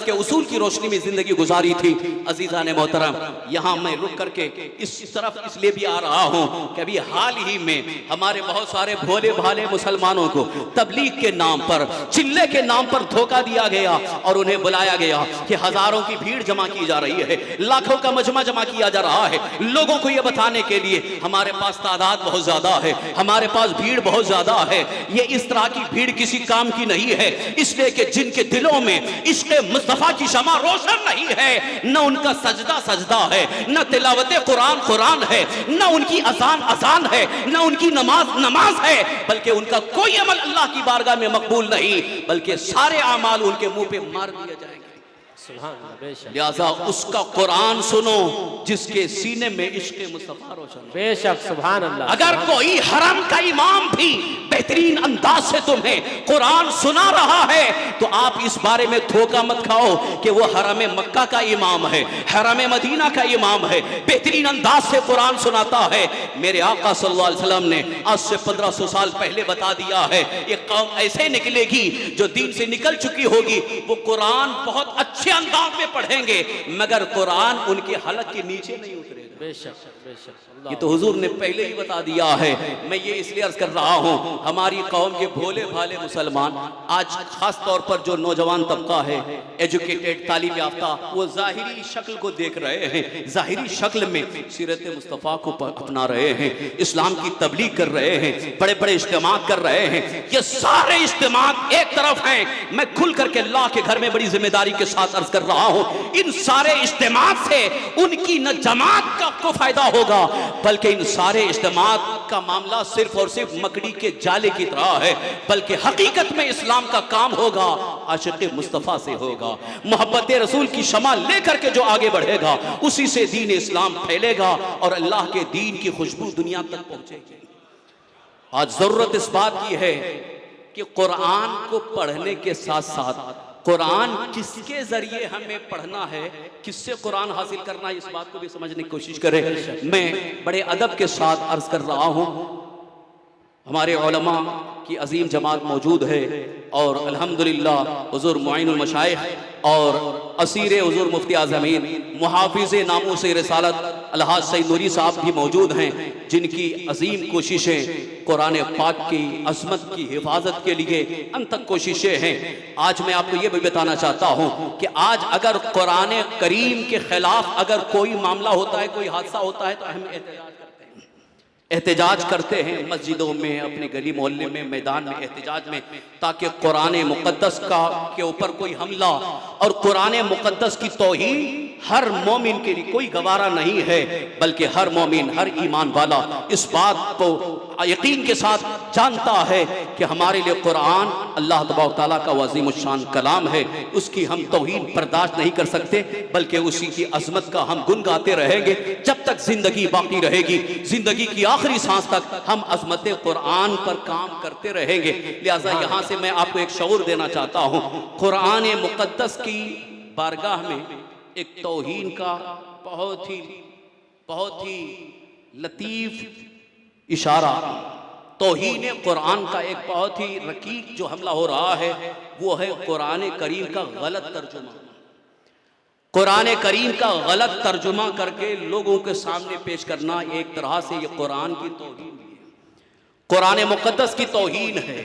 के उसूल की रोशनी में जिंदगी गुजारी थी। अजीज़ा ने मोहतरम, यहाँ मैं रुक करके इस तरफ इसलिए भी आ रहा हूँ कि अभी हाल ही में हमारे बहुत सारे भोले भाले मुसलमानों को तबलीग के नाम पर, चिल्ले के नाम पर धोखा दिया गया, और उन्हें बुलाया गया कि हजारों की भीड़ जमा की जा रही है, लाखों का मजमा जमा किया जा रहा है, लोगों को यह बताने के लिए हमारे पास तादाद बहुत ज्यादा है, हमारे पास भीड़ बहुत ज्यादा है। ये इस तरह की भीड़ किसी काम की नहीं है, इसलिए कि जिनके दिलों में इश्क़ मुस्तफ़ा की शमा रोशन नहीं है, न उनका सजदा सजदा है, न तिलावत कुरान कुरान है, न उनकी अज़ान अज़ान है, न उनकी नमाज नमाज है, बल्कि उनका कोई अमल अल्लाह की बारगाह में मकबूल नहीं, बल्कि सारे अमाल उनके मुंह पे मार दिए जाएंगे। लिहाजा उसका कुरान सुनो जिसके सीने में इश्क़ मुस्तफ़ा रोशन। बेशक, सुभान अल्लाह। अगर कोई हरम का इमाम भी बेहतरीन अंदाज से तुम्हें कुरान सुना रहा है, तो आप इस बारे में धोखा मत खाओ कि वो हरम मक्का का इमाम है, हरम मदीना का इमाम है, बेहतरीन अंदाज से कुरान सुनाता है। मेरे आका सल्लल्लाहु अलैहि वसल्लम ने आज से 1500 साल पहले बता दिया है, ये कौम ऐसे निकलेगी जो दीन से निकल चुकी होगी, वो कुरान बहुत अच्छे अंदाज में पढ़ेंगे, मगर कुरान उनके हलक के नीचे नहीं उतरेगा। बेशक बेशक ये तो हुजूर ने पहले ही बता दिया है। मैं ये इसलिए अर्ज कर रहा हूँ, हमारी कौम के भोले भाले मुसलमान आज खास तौर पर जो नौजवान तबका है, एजुकेटेड तालीम याफ्ता, वो जाहिरी शक्ल को देख रहे हैं, जाहिरी शक्ल में सीरत मुस्तफ़ा को अपना रहे हैं, इस्लाम की तबलीग कर रहे हैं, बड़े बड़े इज्तिमा कर रहे हैं। ये सारे इज्तिमा एक तरफ हैं, मैं खुल करके अल्लाह के घर में बड़ी जिम्मेदारी के साथ अर्ज कर रहा हूँ, इन सारे इज्तिमा से उनकी न जमात का को फायदा होगा, बल्कि इन सारे इज्तिमात का मामला सिर्फ और सिर्फ मकड़ी के जाले की तरह है, बल्कि हकीकत में इस्लाम का काम होगा आशिक़ मुस्तफ़ा से होगा। मोहब्बत रसूल की शमा लेकर के जो आगे बढ़ेगा, उसी से दीन इस्लाम फैलेगा और अल्लाह के दीन की खुशबू दुनिया तक पहुंचेगी। आज जरूरत इस बात की है कि कुरान को पढ़ने के साथ साथ कुरान किसके जरिए हमें पढ़ना है, किससे कुरान हासिल करना है, इस बात को भी समझने की कोशिश करें। मैं बड़े अदब के साथ अर्ज कर रहा हूँ, हमारे उलमा की अजीम जमात मौजूद है और अल्हम्दुलिल्लाह हुज़ूर मुईनुल मशाइख और असीर हुज़ूर मुफ्ती आज़मीन मुहाफ़िज़ नामूस रिसालत अलहाज सईद नूरी साहब भी मौजूद हैं, जिनकी अजीम कोशिशें कुरान पाक की अज़मत की हिफाजत के लिए अनथक कोशिशें हैं। आज मैं आपको ये भी बताना चाहता हूँ कि आज अगर कुरान करीम के खिलाफ अगर कोई मामला होता है, कोई हादसा होता है, तो हम एहतजाज करते हैं मस्जिदों में, अपने गली मोहल्ले में, मैदान में, एहतजाज में, ताकि कुरान मुक़द्दस का के ऊपर कोई हमला और कुरान मुक़द्दस की तौहीन हर मोमिन के लिए कोई गवारा नहीं है, बल्कि हर मोमिन, हर ईमान वाला इस बात को यकीन के साथ जानता है कि हमारे लिए कुरान अल्लाह तबारक तआला का अज़ीम शान कलाम है, उसकी हम तौहीन बर्दाश्त नहीं कर सकते, बल्कि उसी की अज़मत का हम गुन गाते रहेंगे जब तक जिंदगी बाकी रहेगी। जिंदगी की आखिरी सांस तक हम अज़मत कुरान पर काम करते रहेंगे। लिहाजा यहाँ से मैं आपको एक शऊर देना चाहता हूँ, कुरान मुक़द्दस की बारगाह में एक तौहीन का बहुत ही लतीफ़ इशारा, तौहीन कुरान का एक बहुत ही रकीक जो हमला हो रहा है, वो है कुरान करीम का गलत तर्जुमा। कुरान करीम का गलत तर्जुमा करके लोगों के सामने पेश करना एक तरह से ये कुरान की तौहीन है, कुरान मुक़द्दस की तौहीन है।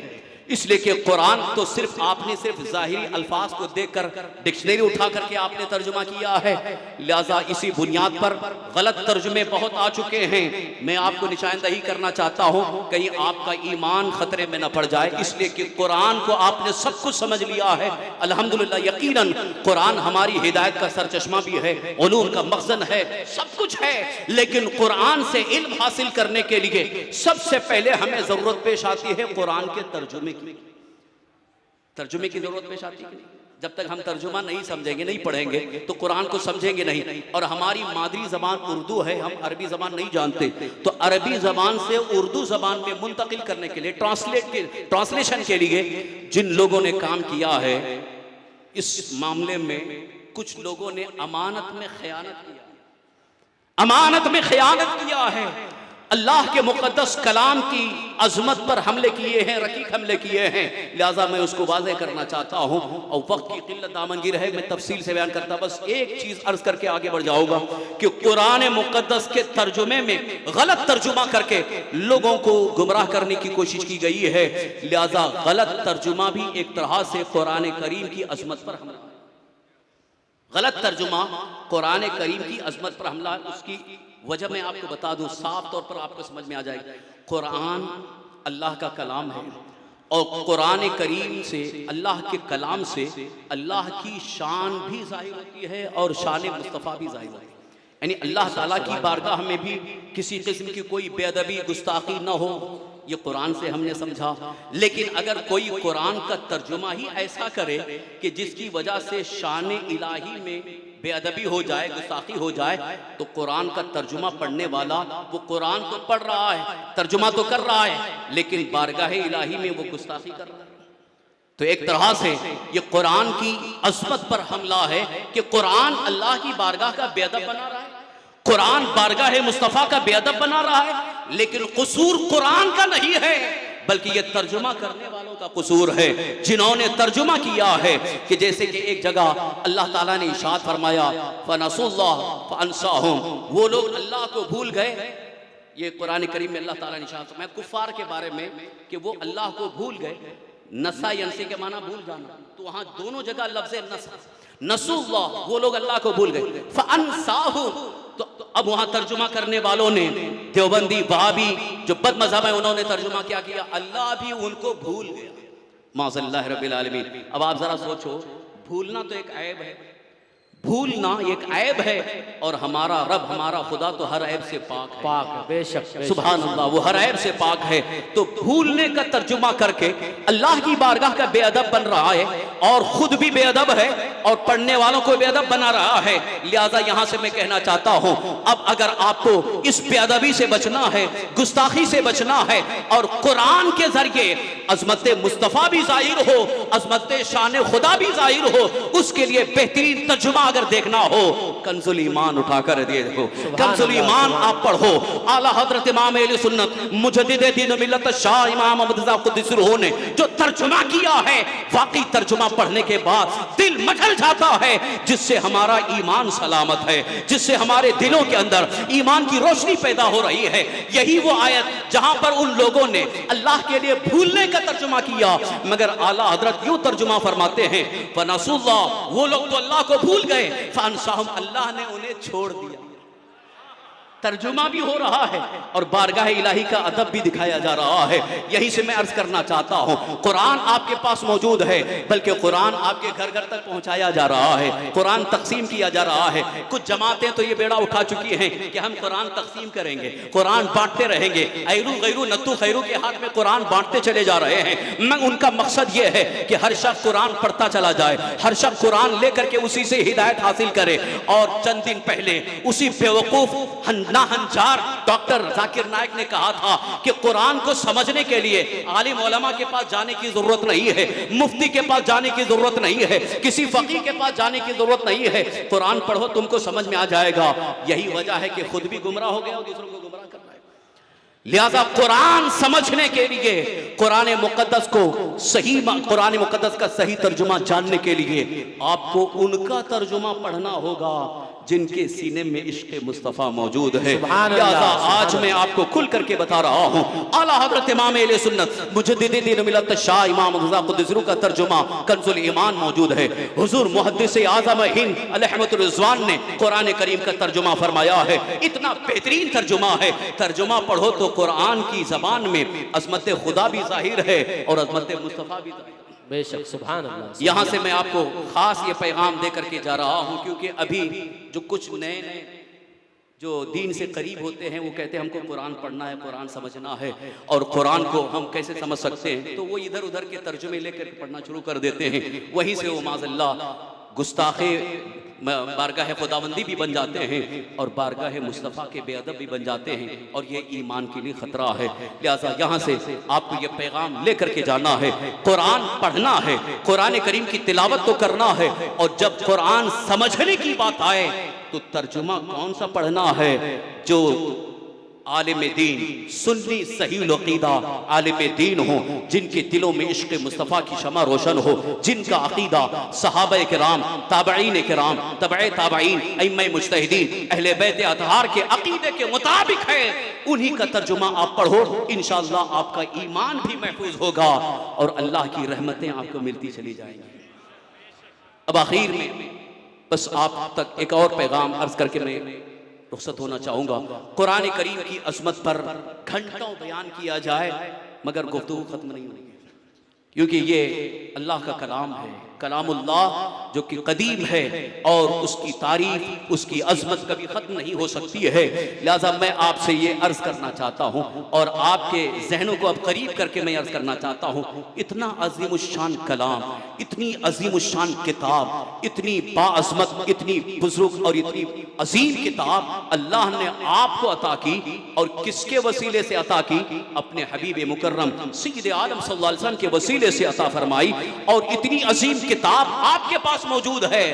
इसलिए कि कुरान तो सिर्फ आपने सिर्फ ज़ाहिरी अल्फाज को देखकर डिक्शनरी उठा करके आपने तर्जुमा किया है, लिहाजा इसी बुनियाद पर गलत तर्जुमे बहुत आ चुके हैं। मैं आपको निशानदही करना चाहता हूँ, कहीं आपका ईमान खतरे में न पड़ जाए, इसलिए कि कुरान को आपने सब कुछ समझ लिया है अल्हम्दुलिल्लाह। यकीनन कुरान हमारी हिदायत का सरचश्मा भी है, उलूम का मखज़न है, सब कुछ है, लेकिन कुरान से इल्म हासिल करने के लिए सबसे पहले हमें ज़रूरत पेश आती है कुरान के तर्जुमे की जरूरत पेश आती है। जब तक हम तर्जुमा नहीं समझेंगे, नहीं पढ़ेंगे, तो कुरान को समझेंगे नहीं। और हमारी मादरी जबान उर्दू है, हम अरबी जबान नहीं जानते, तो अरबी जबान से उर्दू जबान में मुंतकिल करने के लिए, ट्रांसलेशन के लिए जिन लोगों ने काम किया है, इस मामले में कुछ लोगों ने अमानत में खयानत किया है, अल्लाह के मुक़द्दस कलाम की अज़मत पर हमले किए हैं, रकीक हमले किए हैं। लिहाजा मैं उसको वाज़ेह करना चाहता हूँ, और वक्त की किल्लत दामनगीर है, मैं तफसील से बयान करता, बस एक चीज़ अर्ज़ करके आगे बढ़ जाऊँगा कि कुरान मुक़द्दस के तर्जुमे में गलत तर्जुमा करके लोगों को गुमराह करने की कोशिश की गई है। लिहाजा गलत तर्जुमा भी एक तरह से कुरान करीम की अज़मत पर हमला, गलत तर्जुमा कुरान करीम की अज़मत पर हमला। उसकी वजह मैं आपको बता दूं, साफ तौर पर आपको समझ में आ जाएगी। कुरान अल्लाह का कलाम है, और कुरान करीम से, अल्लाह के कलाम से अल्लाह की शान भी ज़ाहिर होती है और शान मुस्तफ़ा भी ज़ाहिर होती है। यानी अल्लाह ताला की बारगाह में भी किसी किस्म की कोई बेअदबी, गुस्ताखी न हो, ये कुरान से हमने समझा। लेकिन अगर कोई कुरान का तर्जुमा ही ऐसा करे कि जिसकी वजह से शान इलाही में बेअदबी हो जाए, गुस्ताखी हो जाए, तो कुरान का तर्जुमा पढ़ने वाला वो कुरान तो पढ़ रहा है, तर्जुमा तो कर रहा है, लेकिन बारगाह इलाही में वो गुस्ताखी कर रहा है। तो एक तरह से ये कुरान की अज़मत पर हमला है कि कुरान अल्लाह की बारगाह का बेअदब बना रहा है, कुरान बारगाह मुस्तफ़ा का बेअदब बना रहा है। लेकिन कसूर कुरान का नहीं है, बल्कि ये तर्जुमा करने वालों का कसूर है जिन्होंने तर्जुमा किया है कि जैसे कि एक जगह अल्लाह ताला ने इरशाद फरमाया फनसुल्लाह फअनसाहुम, वो लोग अल्लाह को भूल गए। ये कुरान करीम में अल्लाह ताला ने इरशाद फरमाया कुफार के बारे में कि वो अल्लाह को भूल गए। नसा यंसी के माना भूल जाना, तो वहां दोनों जगह लफ्ज़ नसा, नसुल्लाह, वो लोग अल्लाह को भूल गए, फअनसाहु, तो अब वहां तर्जुमा करने वालों ने, देवबंदी वहाबी जो बद मज़हब है, उन्होंने तर्जुमा क्या किया, अल्लाह भी उनको भूल गया। माज़ल्लाह रब्बिल आलमीन। अब आप जरा सोचो, भूलना तो एक ऐब है, भूलना एक ऐब है, और हमारा रब, हमारा खुदा तो हर ऐब से पाक है। पाक है, बेशक सुभान अल्लाह, वो हर ऐब से पाक है। तो भूलने का तर्जुमा करके अल्लाह की बारगाह का बेअदब बन रहा है, और खुद भी बेअदब है और पढ़ने वालों को बेअदब बना रहा है। लिहाजा यहां से मैं कहना चाहता हूं, अब अगर आपको इस बेअदबी से बचना है, गुस्ताखी से बचना है, और कुरान के जरिए अजमत मुस्तफ़ा भी जाहिर हो, अजमत शान खुदा भी जाहिर हो, उसके लिए बेहतरीन तर्जुमा अगर देखना हो, कंजुल ईमान उठाकर दिए देखो, कंजुल ईमान आप पढ़ो। आला हजरत इमाम अहले सुन्नत मुजद्दिद दीन मिल्लत शाह इमाम अहमद रज़ा क़ुद्दस रूह ने जो तर्जुमा किया है, वाकई तर्जुमा पढ़ने के बाद दिल मचल जाता है, जिससे हमारा ईमान सलामत है, जिससे हमारे दिलों के अंदर ईमान की रोशनी पैदा हो रही है। यही वो आयत जहां पर उन लोगों ने अल्लाह के लिए भूलने का तर्जुमा किया, मगर आला हजरत यूं तर्जुमा फरमाते हैं, फनसुल्लाह, वो लोग तो अल्लाह को भूल गए, फअनसाहुम, अल्लाह ने उन्हें छोड़ दिया। तर्जुमा भी हो रहा है और बारगाह इलाही का अदब भी दिखाया जा रहा है। यही से मैं अर्ज करना चाहता हूँ, कुरान आपके पास मौजूद है, बल्कि कुरान आपके घर घर तक पहुँचाया जा रहा है, कुरान तकसीम किया जा रहा है। कुछ जमातें तो ये बेड़ा उठा चुकी हैं कि हम कुरान तकसीम करेंगे, कुरान बांटते रहेंगे, ऐरू गैरू नत्तू खैरू के हाथ में कुरान बांटते चले जा रहे हैं। मैं उनका मकसद ये है कि हर शख्स कुरान पढ़ता चला जाए, हर शख्स कुरान लेकर के उसी से हिदायत हासिल करे। और चंद दिन पहले उसी बेवकूफ नाहंजार डॉक्टर जाकिर नायक ने कहा था कि कुरान को समझने के लिए आलिम उलमा के पास जाने की जरूरत नहीं है, मुफ्ती के पास जाने की जरूरत नहीं है, किसी फकीह के पास जाने की जरूरत नहीं है, कुरान पढ़ो तुमको समझ में आ जाएगा। यही वजह है कि खुद भी गुमराह हो गया और दूसरों को गुमराह कर रहा है। लिहाजा कुरान समझने के लिए, कुरान मुकद्दस को सही, कुरान मुकद्दस का सही तर्जुमा जानने के लिए आपको उनका तर्जुमा पढ़ना होगा जिनके सीने में इश्क़ मुस्तफ़ा मौजूद है। लिहाजा आज मैं आपको खुल करके बता रहा हूँ, आला हज़रत इमाम अहले सुन्नत मुजद्दिद दीन मिल्लत शाह इमाम रज़ा क़ुद्दस रूह का तर्जुमा कंज़ुल ईमान मौजूद है। हुज़ूर मुहद्दिस आज़म हिंद अलहमतुर रिज़वान ने कुरान करीम का तर्जुमा फरमाया है। इतना बेहतरीन तर्जुमा है, तर्जुमा पढ़ो तो कुरान की ज़बान में अज़मत खुदा भी ज़ाहिर है और अज़मत मुस्तफ़ा भी ज़ाहिर है। बेशक सुभान अल्लाह। यहाँ से मैं आपको खास ये पैगाम दे करके जा रहा हूँ, क्योंकि अभी जो कुछ नए नए जो दीन से करीब होते हैं वो कहते हैं हमको कुरान पढ़ना है, कुरान समझना है, और कुरान को हम कैसे समझ सकते हैं, तो वो इधर उधर के तर्जुमे लेकर पढ़ना शुरू कर देते हैं। वहीं से वो माज़अल्लाह गुस्ताखे बारगाह खुदाबंदी भी बन जाते हैं और बारगाह मुस्तफ़ा के बेअदब भी बन जाते हैं, और ये ईमान के लिए ख़तरा है। लिहाजा यहाँ से आपको ये पैगाम लेकर के जाना है, कुरान पढ़ना है, कुरान करीम की तिलावत तो करना है, और जब कुरान समझने की बात आए तो तर्जुमा कौन सा पढ़ना है, जो आलिम दीन, सुन्नी सही अक़ीदा आलिम दीन हो, जिनके दिलों में इश्क़ मुस्तफ़ा की शमा रोशन हो, जिनका अक़ीदा सहाबा किराम, ताबईन किराम, तबए ताबईन, अइम्मा मुज्तहिदीन, अहले बैत अतहार के अक़ीदे के मुताबिक है, उन्हीं का तर्जुमा आप पढ़ो। इंशाअल्लाह आपका ईमान भी महफूज होगा और अल्लाह की रहमतें आपको मिलती चली जाएंगी। अब आखिर में बस आप तक एक और पैगाम अर्ज करके मैं रुखसत होना चाहूँगा। कुरान करीम की अज़मत पर घंटों बयान किया जाए मगर गुफ्तगू ख़त्म नहीं होगी, क्योंकि ये अल्लाह का कलाम है, कलामुल्लाह जो कि कदीम है, और उसकी तारीफ, उसकी अज़मत कभी ख़त्म नहीं हो सकती है। लिहाजा मैं आपसे ये अर्ज़ करना चाहता हूँ और आपके जहनों को अब करीब करके मैं अर्ज़ करना चाहता हूँ, इतना अज़ीमुश्शान कलाम, इतनी अज़ीमुश्शान किताब, इतनी बाअज़मत, इतनी बुज़ुर्ग और इतनी अज़ीम किताब अल्लाह ने आपको अता की, और किसके वसीले से अता की? अपने हबीब मुकर्रम सय्यद आलम सल्लल्लाहु अलैहि वसल्लम के वसीले से अता फरमाई। और इतनी अजीम किताब आपके पास मौजूद है,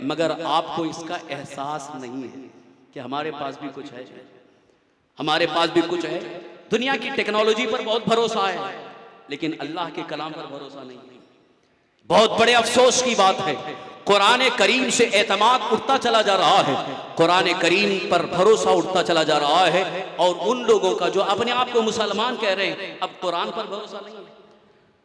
मगर आपको इसका एहसास नहीं है कि हमारे पास भी कुछ है, हमारे पास भी कुछ है। दुनिया की टेक्नोलॉजी पर बहुत भरोसा है, लेकिन अल्लाह के कलाम पर भरोसा नहीं है। बहुत बड़े अफसोस की बात है, कुरान करीम से एतमाद उठता चला जा रहा है, कुरान करीम पर भरोसा उठता चला जा रहा है। और उन लोगों का जो अपने आप को मुसलमान कह रहे हैं, अब कुरान पर भरोसा नहीं है।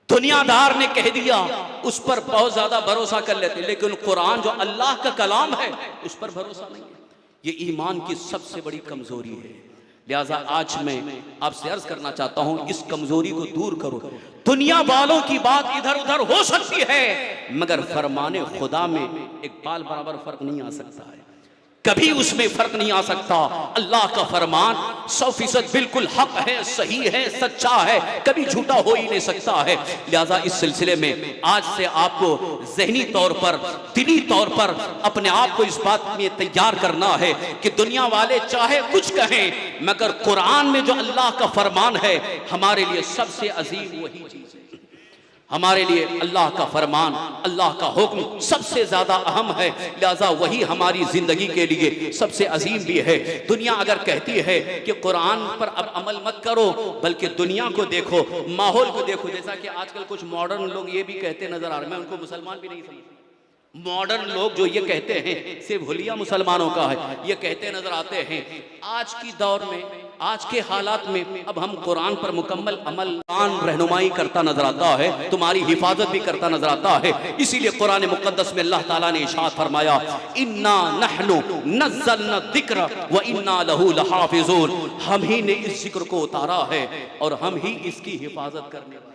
दुनियादार ने कह दिया उस पर बहुत ज्यादा भरोसा कर लेते, लेकिन कुरान जो अल्लाह का कलाम है उस पर भरोसा नहीं है। ये ईमान की सबसे बड़ी कमजोरी है। लिहाजा आज मैं आपसे अर्ज करना चाहता हूं, इस कमजोरी को दूर करो। दुनिया वालों की बात इधर उधर हो सकती है, मगर फरमाने खुदा में एक बाल बराबर फर्क नहीं आ सकता है, कभी उसमें फर्क नहीं आ सकता। अल्लाह का फरमान 100% बिल्कुल हक है, सही है, सच्चा है, कभी झूठा हो ही नहीं सकता है। लिहाजा इस सिलसिले में आज से आपको ज़हनी तौर पर, दिली तौर पर अपने आप को इस बात में तैयार करना है कि दुनिया वाले चाहे कुछ कहें, मगर कुरान में जो अल्लाह का फरमान है हमारे लिए सबसे अजीम वही चीज़ है। हमारे लिए अल्लाह का फरमान, अल्लाह का हुक्म सबसे ज्यादा अहम है। लिहाजा वही हमारी जिंदगी के लिए सबसे अजीम भी है। दुनिया अगर कहती है कि कुरान पर अब अमल मत करो, बल्कि दुनिया को देखो, माहौल को देखो, जैसा कि आजकल कुछ मॉडर्न लोग ये भी कहते नजर आ रहे हैं, मैं उनको मुसलमान भी नहीं समझता। मॉडर्न लोग जो ये कहते हैं सिर्फ हुलिया मुसलमानों का है, ये कहते नजर आते हैं। आज की दौर में, आज के हालात में अब हम कुरान पर मुकम्मल अमल रहनुमाई करता नजर आता है, तुम्हारी हिफाजत भी करता नजर आता है। इसीलिए कुरान मुकद्दस में अल्लाह ताला ने इरशाद फरमाया, इन्ना नहनु नज़्ज़लना ज़िक्र व इन्ना लहू लहाफ़िज़ून, हम ही ने इस जिक्र को उतारा है और हम ही इसकी हिफाजत करने वाले।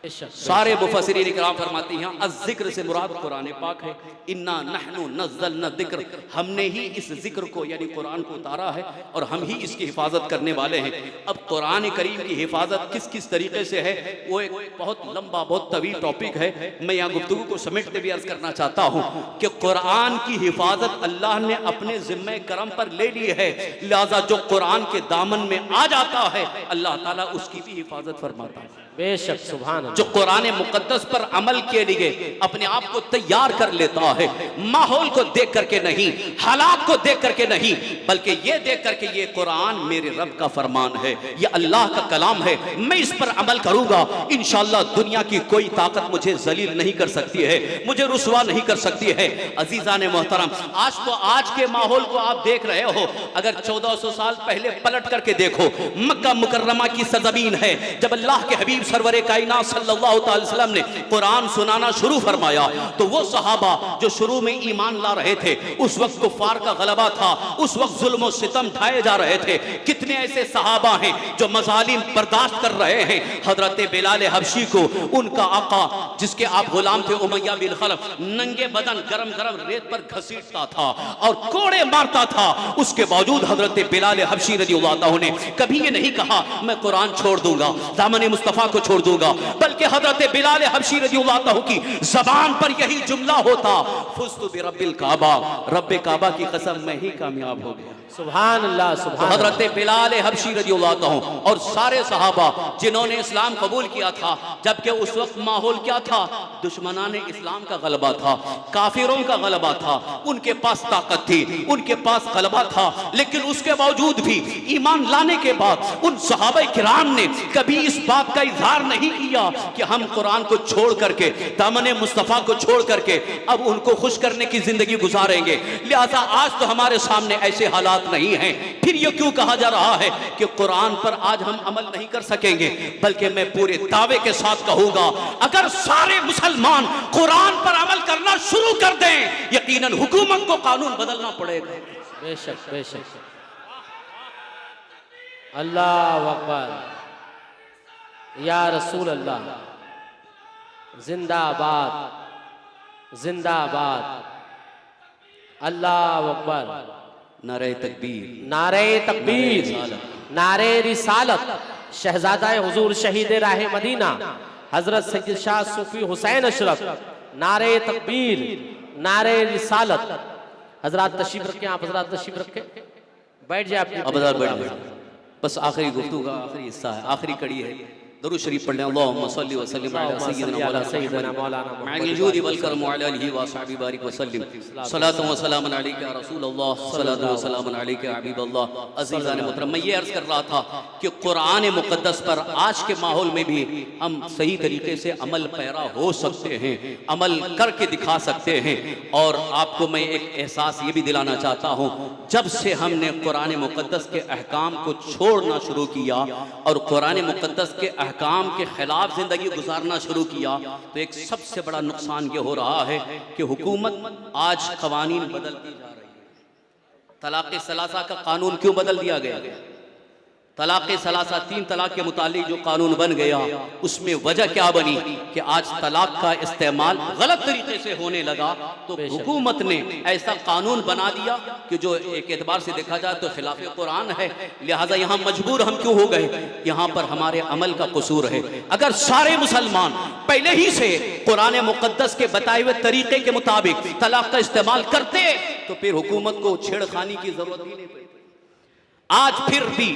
सारे मुफस्सिरीन इकराम फरमाते हैं अज़्ज़िक्र से मुराद कुरान पाक है। इन्ना नहनु नज़्ज़लना ज़िक्र, हमने ही इस जिक्र को यानी कुरान को उतारा है और हम ही इसकी हिफाजत करने वाले हैं। अब कुरान करीम की हिफाजत किस किस तरीके से है, वो एक बहुत लंबा, बहुत तवील टॉपिक है। मैं यहाँ गुफ्तगू को समेटते हुए अर्ज करना चाहता हूँ कि कुरान की हिफाजत अल्लाह ने अपने ज़िम्मे करम पर ले ली है। लिहाजा जो कुरान के दामन में आ जाता है अल्लाह ताला उसकी भी हिफाजत फरमाता है। बेशक सुभान अल्लाह। जो कुरान मुकद्दस पर अमल के लिए अपने आप को तैयार कर लेता है, माहौल को देख करके नहीं, हालात को देख करके नहीं, बल्कि ये देख करके ये कुरान मेरे रब का फरमान है, ये अल्लाह का कलाम है, मैं इस पर अमल करूंगा, इंशाअल्लाह दुनिया की कोई ताकत मुझे जलील नहीं कर सकती है, मुझे रुसवा नहीं कर सकती है। अजीजान मोहतरम, आज तो आज के माहौल को आप देख रहे हो, अगर 1400 साल पहले पलट करके देखो, मक्का मुकर्रमा की सरजमीन है, जब अल्लाह के हबीब सरवरे कायनात सल्लल्लाहु अलैहि वसल्लम ने कुरान सुनाना शुरू फरमाया तो वो सहाबा जो शुरू में ईमान ला रहे थे, उस वक्त कुफार का गलबा था, उस वक्त जुल्म और सितम ढाए जा रहे थे। कितने ऐसे सहाबा हैं जो मजालिम बर्दाश्त कर रहे हैं। हजरत बिलाल हबशी को उनका आका, जिसके आप गुलाम थे, उमैया बिन खलफ, नंगे बदन गरम गरम रेत पर घसीटता था और कोड़े मारता था। उसके बावजूद हजरत बिलाल हबशी रज़ियल्लाहु अन्हु ने कभी ये नहीं कहा मैं कुरान छोड़ दूंगा, दामन मुस्तफा को छोड़ दूंगा, बल्कि हजरत बिलाल हबशी रज़ियल्लाहु अन्हु की जबान पर यही जुमला होता, फुज़्तु बिरब्बिल काबा, रब्बे काबा की कसम मैं ही कामयाब हो गया। सुभान अल्लाह, सुभान। हजरत बिलाल हबशी रज़ियल्लाहु अन्हु और सारे सहाबा जिन्होंने इस्लाम कबूल किया था, जबकि उस वक्त माहौल क्या था, दुश्मनान इस्लाम का गलबा था, काफिरों का गलबा था, उनके पास ताकत थी, उनके पास गलबा था, लेकिन उसके बावजूद भी ईमान लाने के बाद उन सहाबा किराम ने कभी इस बात का इजहार नहीं किया कि हम कुरान को छोड़ करके, दामन मुस्तफा को छोड़ करके अब उनको खुश करने की जिंदगी गुजारेंगे। लिहाजा आज तो हमारे सामने ऐसे हालात नहीं है। फिर ये क्यों कहा जा रहा है कि कुरान पर आज हम अमल नहीं कर सकेंगे, बल्कि मैं पूरे दावे के साथ कहूंगा, अगर सारे मुसलमान कुरान पर अमल करना शुरू कर दें, यकीनन हुकूमत को कानून बदलना पड़ेगा। बेशक बेशक। अल्लाह अकबर, या रसूल अल्लाह, जिंदाबाद जिंदाबाद, अल्लाह अकबर, नारे तकबीर, नारे तकबीर, नारे रिसालत, शहजादा हुजूर शहीद राह मदीना हजरत सैयद शाह सूफी हुसैन अशरफ, नारे तकबीर, नारे रिसालत। हजरात तशरीफ रखें, आप हजरात तशरीफ रखें, बैठ जाए आप। अब बैठ, बस आखिरी गुफ्तगू का आखिरी हिस्सा है, आखिरी कड़ी है। दरूद शरीफ पढ़ लें। अल्लाहुम्मा सल्लि व सल्लिम अला सय्यिदिना मौलाना मुहम्मद जुदी वल करम व अला आलिहि व असहाबि बारिक व सल्लिम सलातु व सलामुन अलैका या रसूलल्लाह सलातु व सलामुन अलैका या हबीबल्लाह। अज़ीज़ान मोहतरम, मैं ये अर्ज़ कर रहा था कि कुरान मुक़द्दस पर आज के माहौल में भी हम सही तरीके से अमल पैरा हो सकते हैं, अमल करके दिखा सकते हैं। और आपको मैं एक एहसास ये भी दिलाना चाहता हूँ, जब से हमने कुरान मुक़द्दस के अहकाम को छोड़ना शुरू किया और कुरान मुक़द्दस के अहकाम के खिलाफ जिंदगी गुजारना शुरू किया, तो एक सबसे बड़ा नुकसान ये हो रहा है कि हुकूमत आज कवानीन बदलती जा रही है। तलाक़ सलासा का कानून क्यों बदल दिया गया? तलाक़ सलासा 3 तलाक के मुतालिक जो कानून बन गया, उसमें वजह क्या बनी कि आज तलाक का इस्तेमाल गलत तरीके से होने लगा। तो हुकूमत ने ऐसा कानून बना दिया कि जो एक एतबार से देखा जाए तो खिलाफ कुरान है। लिहाजा यहाँ मजबूर हम क्यों हो गए? यहाँ पर हमारे अमल का कसूर है। अगर सारे मुसलमान पहले ही से कुरान मुक़द्दस के बताए हुए तरीके के मुताबिक तलाक का इस्तेमाल करते तो फिर हुकूमत को छेड़खानी की जरूरत ही नहीं पड़ती। आज फिर भी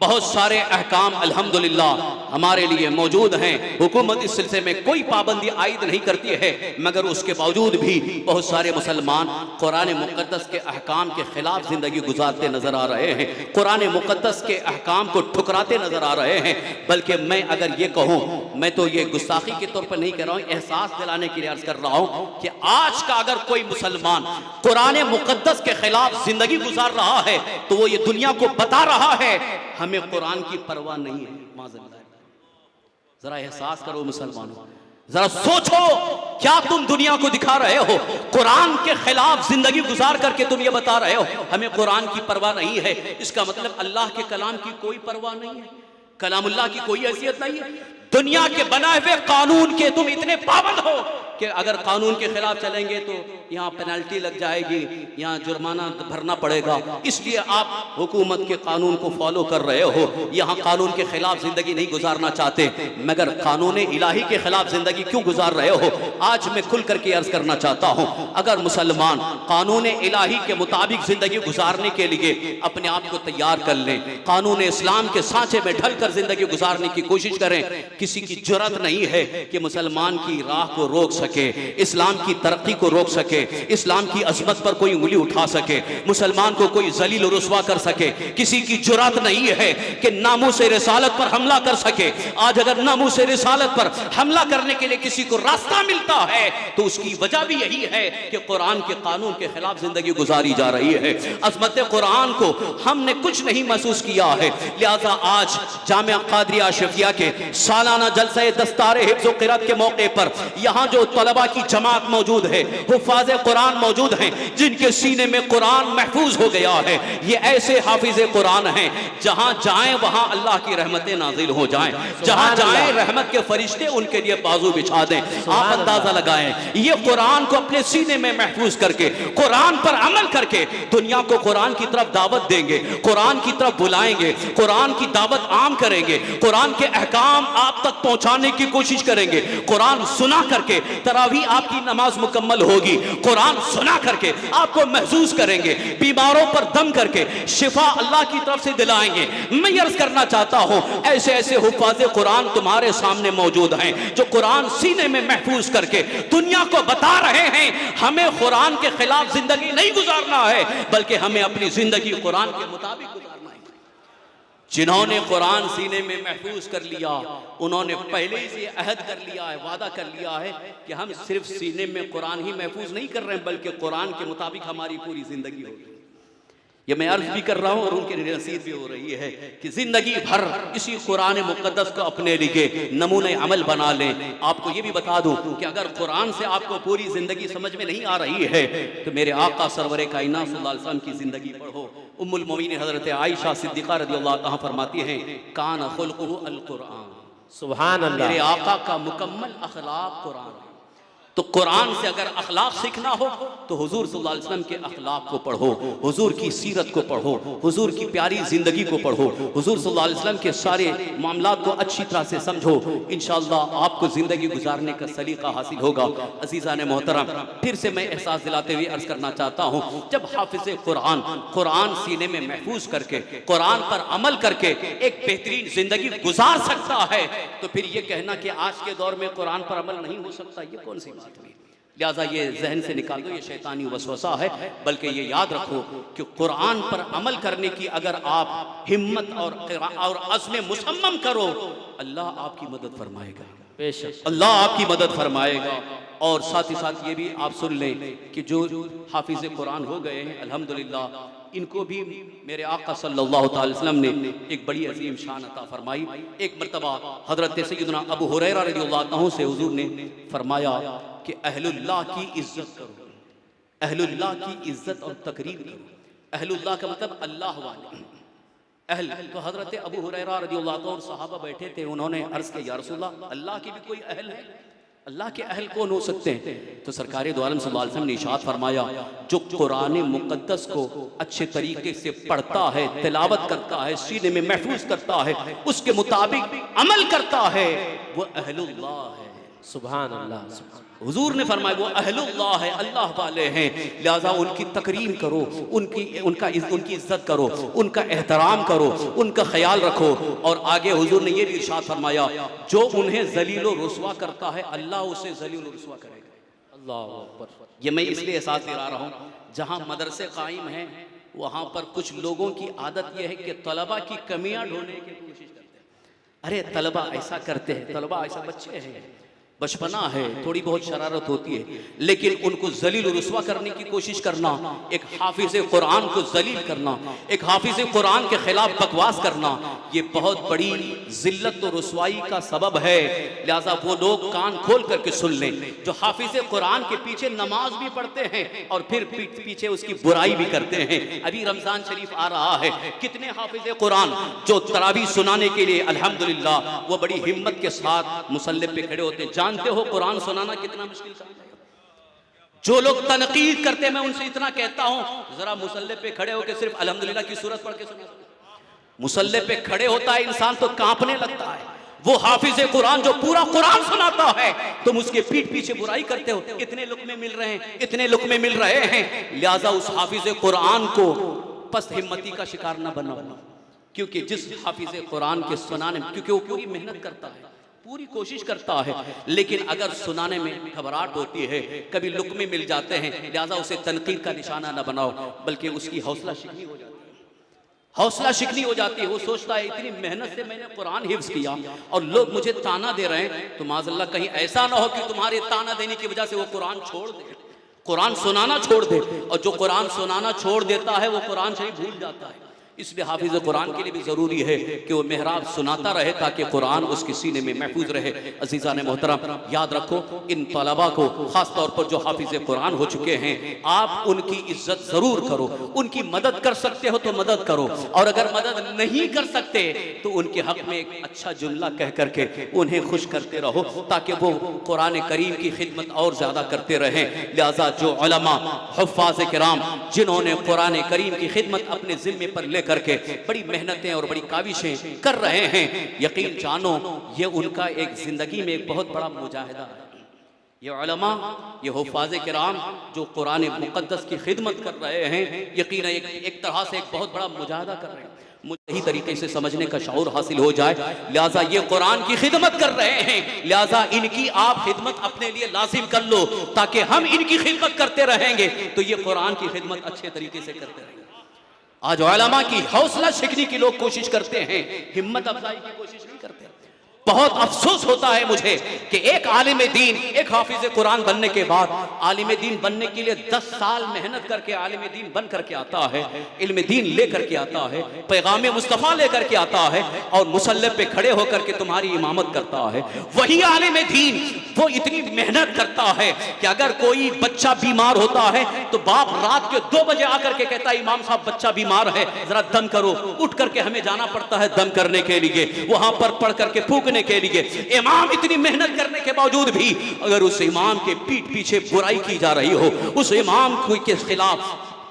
बहुत सारे अहकाम अल्हम्दुलिल्लाह हमारे लिए मौजूद हैं। हुकूमत इस सिलसिले में कोई पाबंदी आयद नहीं करती है, मगर उसके बावजूद भी बहुत सारे मुसलमान कुरान मुक़द्दस के अहकाम के खिलाफ जिंदगी गुजारते नजर आ रहे हैं, कुरान मुक़द्दस के अहकाम को ठुकराते नजर आ रहे हैं। बल्कि मैं अगर ये कहूँ, मैं तो ये गुस्ताखी के तौर पर नहीं कह रहा हूँ, एहसास दिलाने के लिए अर्ज कर रहा हूँ कि आज का अगर कोई मुसलमान कुरान मुक़द्दस के खिलाफ जिंदगी गुजार रहा है तो वो ये दुनिया को बता रहा है हमें कुरान की परवाह नहीं है। माज़अल्लाह, जरा एहसास करो मुसलमानों, जरा सोचो, क्या तुम दुनिया को दिखा रहे हो? कुरान के खिलाफ जिंदगी गुजार करके तुम ये बता रहे हो हमें कुरान की परवाह नहीं है। इसका मतलब अल्लाह के कलाम की कोई परवाह नहीं है, कलामुल्लाह की कोई हैसियत नहीं है। दुनिया के बनाए हुए कानून के तुम इतने पाबंद हो कि अगर कानून के खिलाफ चलेंगे तो यहाँ पेनल्टी लग जाएगी, यहाँ जुर्माना भरना पड़ेगा। इसलिए आप हुकूमत के कानून को फॉलो कर रहे हो, यहाँ कानून के खिलाफ जिंदगी नहीं गुजारना चाहते, मगर कानून इलाही के खिलाफ जिंदगी क्यों गुजार रहे हो? आज मैं खुल करके अर्ज करना चाहता हूँ, अगर मुसलमान कानून इलाही के मुताबिक जिंदगी गुजारने के लिए अपने आप को तैयार कर लें, कानून इस्लाम के सांचे में ढल कर जिंदगी गुजारने की कोशिश करें, किसी की जुर्रत नहीं है कि मुसलमान की राह को रोक सके, इस्लाम की तरक्की को रोक सके, इस्लाम की अजमत पर कोई उंगली उठा सके, मुसलमान को कोई जलील और रुस्वा कर सके। किसी की जुर्रत नहीं है कि नामूस रिसालत पर हमला कर सके। आज अगर नामूस रिसालत पर हमला करने के लिए किसी को रास्ता मिलता है तो उसकी वजह भी यही है कि कुरान के कानून के खिलाफ जिंदगी गुजारी जा रही है। अजमत कुरान को हमने कुछ नहीं महसूस किया है। लिहाजा आज जामिया कादरिया अशरफिया के सालाना जलसा दस्तारे हिफ्ज़ व क़िराअत के मौके पर यहाँ जो तलबा की जमात मौजूद है, हुफ़ाज़ कुरान मौजूद हैं, जिनके सीने में कुरान महफूज हो गया है। ये ऐसे हाफिज़ कुरान हैं, जहाँ जाएं वहाँ अल्लाह की रहमतें नाजिल हो जाएं, जहाँ जाएं रहमत के फरिश्ते उनके लिए बाजू बिछा दें। आप अंदाजा लगाएं, ये कुरान को अपने सीने में महफूज करके, कुरान पर अमल करके दुनिया को कुरान की तरफ दावत देंगे, कुरान की तरफ बुलाएंगे, कुरान की दावत आम करेंगे, कुरान के अहकाम आप तक पहुंचाने की कोशिश करेंगे। कुरान सुना करके तरावी आपकी नमाज मुकम्मल होगी, कुरान सुना करके आपको महसूस करेंगे, बीमारों पर दम करके शिफा अल्लाह की तरफ से दिलाएंगे। मैं अर्ज करना चाहता हूं, ऐसे ऐसे हुफ़ाज़े कुरान तुम्हारे सामने मौजूद हैं जो कुरान सीने में महफूज करके दुनिया को बता रहे हैं हमें कुरान के खिलाफ जिंदगी नहीं गुजारना है, बल्कि हमें अपनी जिंदगी कुरान के मुताबिक गुजारना है। जिन्होंने कुरान सीने में महफूज कर लिया, उन्होंने पहले ही से अहद कर लिया है, वादा कर लिया है कि हम सिर्फ सीने में कुरान ही महफूज नहीं कर रहे हैं, बल्कि कुरान के मुताबिक हमारी पूरी जिंदगी होगी। ये मैं अर्ज भी कर रहा हूँ और उनकी नसीहत भी हो रही है कि जिंदगी भर इसी कुरान मुक़द्दस को अपने लिए नमूने अमल बना लें। आपको ये भी बता दूं कि अगर कुरान से आपको पूरी जिंदगी समझ में नहीं आ रही है तो मेरे आका सरवरे कायनात सल्लल्लाहु अलैहि वसल्लम की जिंदगी पढ़ो। उम्मुल मोमिनीन हजरत आयशा सिद्दीक़ा रज़ियल्लाहु अन्हा फरमाती हैं, कान खुल्क़ुहु अल कुरान। सुभान अल्लाह। मेरे आका का मुकम्मल अखलाक कुरान है। तो कुरान से अगर अखलाक सीखना हो तो हुजूर सल्लल्लाहु अलैहि वसल्लम के अखलाक को पढ़ो, हुजूर की सीरत को पढ़ो, हुजूर की प्यारी ज़िंदगी को पढ़ो, हुजूर सल्लल्लाहु अलैहि वसल्लम के सारे मामलात को अच्छी तरह से समझो। इंशाअल्लाह आपको ज़िंदगी गुजारने का सलीका हासिल होगा। अज़ीज़ान मोहतरम, फिर से मैं एहसास दिलाते हुए अर्ज़ करना चाहता हूँ, जब हाफिज़ कुरान सीने में महफूज करके कुरान पर अमल करके एक बेहतरीन ज़िंदगी गुजार सकता है, तो फिर ये कहना कि आज के दौर में कुरान पर अमल नहीं हो सकता, ये कौन सी बात हुई? लिहाजा ये जहन से निकाल दो, ये शैतानी वसवसा है। बल्कि ये याद रखो कि कुरान पर अमल करने की अगर आप हिम्मत और अज़्म मुसम्मम करो, अल्लाह आपकी मदद फरमाएगा, बेशक अल्लाह आपकी मदद फरमाएगा। और साथ ही साथ ये भी आप सुन लें कि जो हाफिज़ कुरान हो गए हैं अल्हम्दुलिल्लाह, इनको भी मेरे आका सल्लल्लाहु अलैहि वसल्लम ने एक बड़ी अजीम शान अता फरमाई। एक मरतबा हज़रत सय्यदना अबू हुरैरा रज़ियल्लाहु अन्हु से हुजूर ने फरमाया कि अहलुल्लाह की इज्जत करो, अहलुल्लाह की इज्जत और तकरीम करो। अहलुल्लाह का मतलब अल्लाह वाले, अहल। तो हज़रत अबू हुरैरा रज़ियल्लाहु अन्हु और सहाबा बैठे थे, उन्होंने अर्ज़ किया, या रसूलल्लाह, अल्लाह की भी कोई अहल है? अल्लाह के अहल कौन हो सकते हैं? तो सरकार दो आलम सल्लल्लाहु अलैहि वसल्लम ने इरशाद फरमाया, जो कुरान मुक़द्दस को अच्छे तरीके से पढ़ता है, तिलावत करता है, सीने में महफूज करता है, उसके मुताबिक अमल करता है, वो अहलुल्लाह है। सुभान अल्लाह, सुभान। हुजूर ने फरमाया वो अहलुल्लाह है, अल्लाह वाले हैं। लिहाजा उनकी तकरीम करो, उनकी इज्जत करो, उनका एहतराम करो, उनका ख्याल रखो। और आगे हुजूर ने ये भी इरशाद फरमाया, जो उन्हें जलील व रुस्वा करता है, अल्लाह उसे जलील व रुस्वा करेगा। अल्लाह अकबर। ये मैं इसलिए एहसास दिला रहा हूँ, जहाँ मदरसे कायम हैं वहाँ पर कुछ लोगों की आदत यह है कि तलबा की कमियाँ ढूंढने की कोशिश करते हैं। अरे तलबा ऐसा करते हैं, तलबा ऐसा, बच्चे हैं, बचपना है, थोड़ी बहुत शरारत होती है, लेकिन उनको जलील रुस्वा करने की कोशिश करना, एक हाफिज़ कुरान को जलील करना, एक हाफिज़ कुरान के खिलाफ बकवास करना, ये बहुत बड़ी जिल्लत और रुस्वाई का सबब है। लिहाजा वो लोग कान खोल करके सुन लें जो हाफिज़ कुरान के पीछे नमाज भी पढ़ते हैं और फिर पीछे उसकी बुराई भी करते हैं। अभी रमज़ान शरीफ आ रहा है, कितने हाफिज़ कुरान जो तरावी सुनाने के लिए अल्हम्दुलिल्लाह वो बड़ी हिम्मत के साथ मुसल्ले पे खड़े होते हैं। जानते हो कुरान सुनाना कितना मुश्किल काम है? जो लोग तनकीद करते हैं, मैं उनसे इतना कहता हूं, जरा मुसल्ले पे खड़े होकर सिर्फ अल्हम्दुलिल्लाह की सूरत पढ़ के सुना। मुसल्ले पे खड़े होता है इंसान तो कांपने लगता है। वो हाफिज़ कुरान जो पूरा कुरान सुनाता है, तुम उसके पीठ पीछे बुराई करते हो, इतने लुक्मे मिल रहे हैं, इतने लुक्मे मिल रहे हैं। लिहाजा उस हाफिज़ कुरान को पस्त हिम्मती का शिकार न बनाओ, क्योंकि जिस हाफिज़ कुरान के सुनाने में, क्योंकि वो पूरी मेहनत करता है, पूरी कोशिश करता है, लेकिन अगर सुनाने में घबराहट होती है, कभी लुक्मे मिल जाते हैं, लिहाजा उसे तनकीद का निशाना न बनाओ, बल्कि उसकी हौसला शिकनी हो जाती है, हौसला शिकनी हो जाती है। वो सोचता है इतनी मेहनत से मैंने कुरान हिफ्ज़ किया और लोग मुझे ताना दे रहे हैं, तो माज़अल्लाह कहीं ऐसा ना हो कि तुम्हारे ताना देने की वजह से वो कुरान छोड़ दे, कुरान सुनाना छोड़ दे। और जो कुरान सुनाना छोड़ देता है वो कुरान शरीफ भूल जाता है। इसलिए हाफिज़ कुरान के लिए भी ज़रूरी है कि वो मेहराब सुनाता रहे ताकि कुरान उसके सीने में महफूज रहे। अज़ीज़ान मोहतरम, याद रखो इन तलबा को, ख़ास तौर पर जो हाफिज़ कुरान हो चुके हैं, आप उनकी इज्जत ज़रूर करो, उनकी मदद कर सकते हो तो मदद करो, और अगर मदद नहीं कर सकते तो उनके हक़ में एक अच्छा जुमला कह करके उन्हें खुश करते रहो, ताकि वो कुरान करीम की खिदमत और ज़्यादा करते रहें। लिहाजा जो उलमा हुफ़्फ़ाज़ किराम जिन्होंने कुरान करीम की खिदमत अपने ज़िम्मे पर लेकर के बड़ी मेहनतें और बड़ी काविशें कर रहे हैं, यकीन जानो ये उनका एक जिंदगी में एक बहुत बड़ा मुजाहिदा है। ये उलमा, ये हुफ़्फ़ाज़ किराम जो कुरान मुक़द्दस की खिदमत कर रहे हैं, यकीन एक तरह से एक बहुत बड़ा मुजाहिदा कर रहे हैं। मुझे ही तरीके से समझने का शऊर हासिल हो जाए। लिहाजा ये कुरान की खिदमत कर रहे हैं, लिहाजा इनकी आप खिदमत अपने लिए लाजिम कर लो, ताकि हम इनकी खिदमत करते रहेंगे तो ये कुरान की खिदमत अच्छे तरीके से करते रहेंगे। आज उलमा की हौसला शिकनी की लोग कोशिश करते हैं, हिम्मत अफजाई की कोशिश नहीं करते। बहुत अफसोस होता है मुझे कि एक आलिम दीन, एक हाफिज़ कुरान बनने के बाद आलिम दीन बनने के लिए 10 साल मेहनत करके आलिम दीन बन करके आता है, इल्म दीन लेकर के आता है, पैगाम मुस्तफ़ा लेकर के आता है और मुसल्ले पे खड़े होकर के तुम्हारी इमामत करता है। वही आलिम दीन वो इतनी मेहनत करता है कि अगर कोई बच्चा बीमार होता है तो बाप रात के 2 बजे आकर के कहता है, इमाम साहब बच्चा बीमार है, जरा दम करो। उठ करके हमें जाना पड़ता है दम करने के लिए, वहां पर पढ़ करके फूक थूकने के लिए। इमाम इतनी मेहनत करने के बावजूद भी अगर उस इमाम के पीठ पीछे बुराई की जा रही हो, उस इमाम के खिलाफ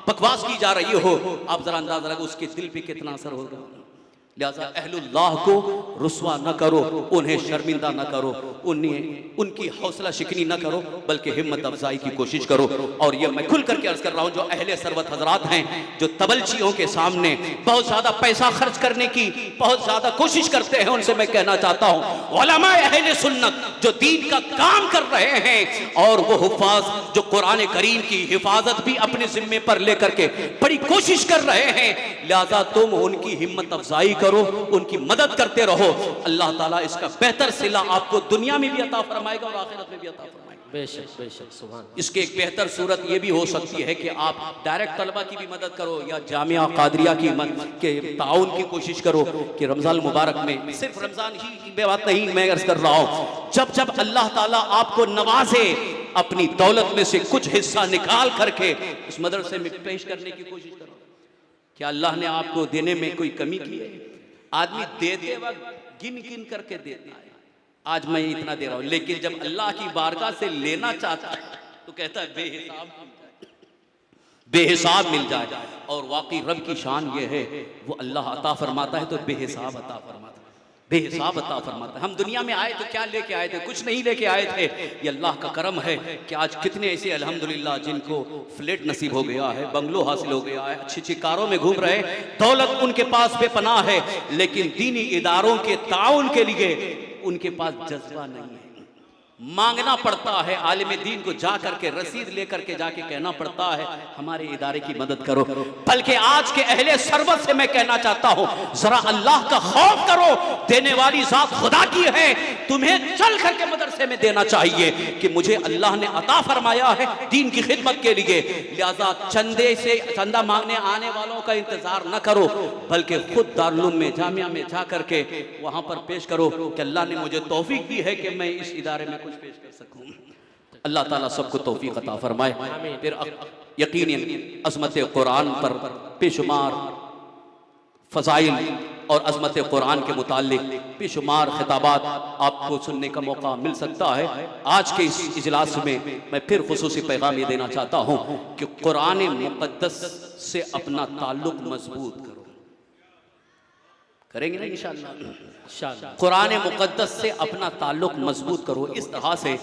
बकवास की जा रही हो, आप जरा अंदाजा लगाओ उसके दिल पे कितना असर होगा। लिहाजा अहलुल्लाह को रुस्वा न करो, उन्हें शर्मिंदा न करो, उनकी हौसला शिकनी न करो, बल्कि हिम्मत अफजाई की कोशिश करो। और ये मैं खुल करके अर्ज कर रहा हूँ, जो अहले सरवत हजरात हैं, जो तबलचियों के सामने बहुत ज्यादा पैसा खर्च करने की बहुत ज्यादा कोशिश करते हैं, उनसे मैं कहना चाहता हूँ, उलमा अहले सुन्नत जो दीन का काम कर रहे हैं और वो हुफ्फाज जो कुरान करीम की हिफाजत भी अपने जिम्मे पर लेकर के बड़ी कोशिश कर रहे हैं, लिहाजा तुम उनकी हिम्मत अफजाई करो, उनकी मदद करते रहो। अल्लाह ताला इसका बेहतर सिला आपको दुनिया में भी अता फरमाएगा और आखिरत में भी अता फरमाएगा। बेशक बेशक, सुभान। इसके एक बेहतर सूरत ये भी हो सकती है कि आप डायरेक्ट तलबा की भी मदद करो या जामिया कादरिया के ताउन की कोशिश करो कि रमजान मुबारक में, सिर्फ रमजान ही की बात नहीं मैं अर्ज कर रहा हूँ, जब जब अल्लाह ताला आपको नवाजे, अपनी दौलत में से कुछ हिस्सा निकाल करके उस मदरसे में पेश करने की कोशिश करो। क्या अल्लाह ने आपको देने में कोई कमी की है? आदमी देते वक्त गिन गिन करके देता है, आज मैं इतना दे रहा हूं, लेकिन जब अल्लाह की बारगाह से लेना चाहता है तो कहता है बेहिसाब मिल जाए, बेहिसाब मिल जाए। और वाकई रब की शान ये है, वो अल्लाह अता फरमाता है तो बेहिसाब अता फरमाता है, बेहिसाब अता फरमाता है। हम दुनिया में आए तो क्या लेके आए थे? कुछ नहीं लेके आए थे। ये अल्लाह का करम है कि आज कितने ऐसे अल्हम्दुलिल्लाह जिनको फ्लैट नसीब हो गया है, बंगलो हासिल हो गया है, अच्छी अच्छी कारों में घूम रहे, दौलत उनके पास बेपनाह है, लेकिन दीनी इदारों के ताउन के लिए उनके पास जज्बा नहीं है। मांगना पड़ता है, आलिम दीन को जा करके रसीद लेकर के जाके कहना पड़ता है हमारे इदारे की मदद करो। बल्कि आज के अहले सरवत से मैं कहना चाहता हूं, जरा अल्लाह का खौफ करो, देने वाली जात खुदा की है, तुम्हें चल करके मदरसे में देना चाहिए कि मुझे अल्लाह ने अता फरमाया है दीन की खिदमत के लिए। लिहाजा चंदे से चंदा मांगने आने वालों का इंतजार न करो, बल्कि खुद दारुल में जामिया में जा करके वहां पर पेश करो कि अल्लाह ने मुझे तौफीक दी है कि मैं इस इदारे में पेश कर सकूं। अल्लाह ताला सबको तौफीक अता फरमाए। फिर यकीनन अज़मत कुरान पर बेशुमार फज़ाइल और अज़मत कुरान के मुताल्लिक बेशुमार खिताबात आपको सुनने का मौका मिल सकता है। आज के इस इजलास में मैं फिर खुसूसी पैगाम ये देना चाहता हूँ कि कुरान मुक़द्दस से अपना ताल्लुक मजबूत करो। करेंगे ना इंशाअल्लाह। कुरान मुक़द्दस से अपना ताल्लुक मजबूत करो इस तरह से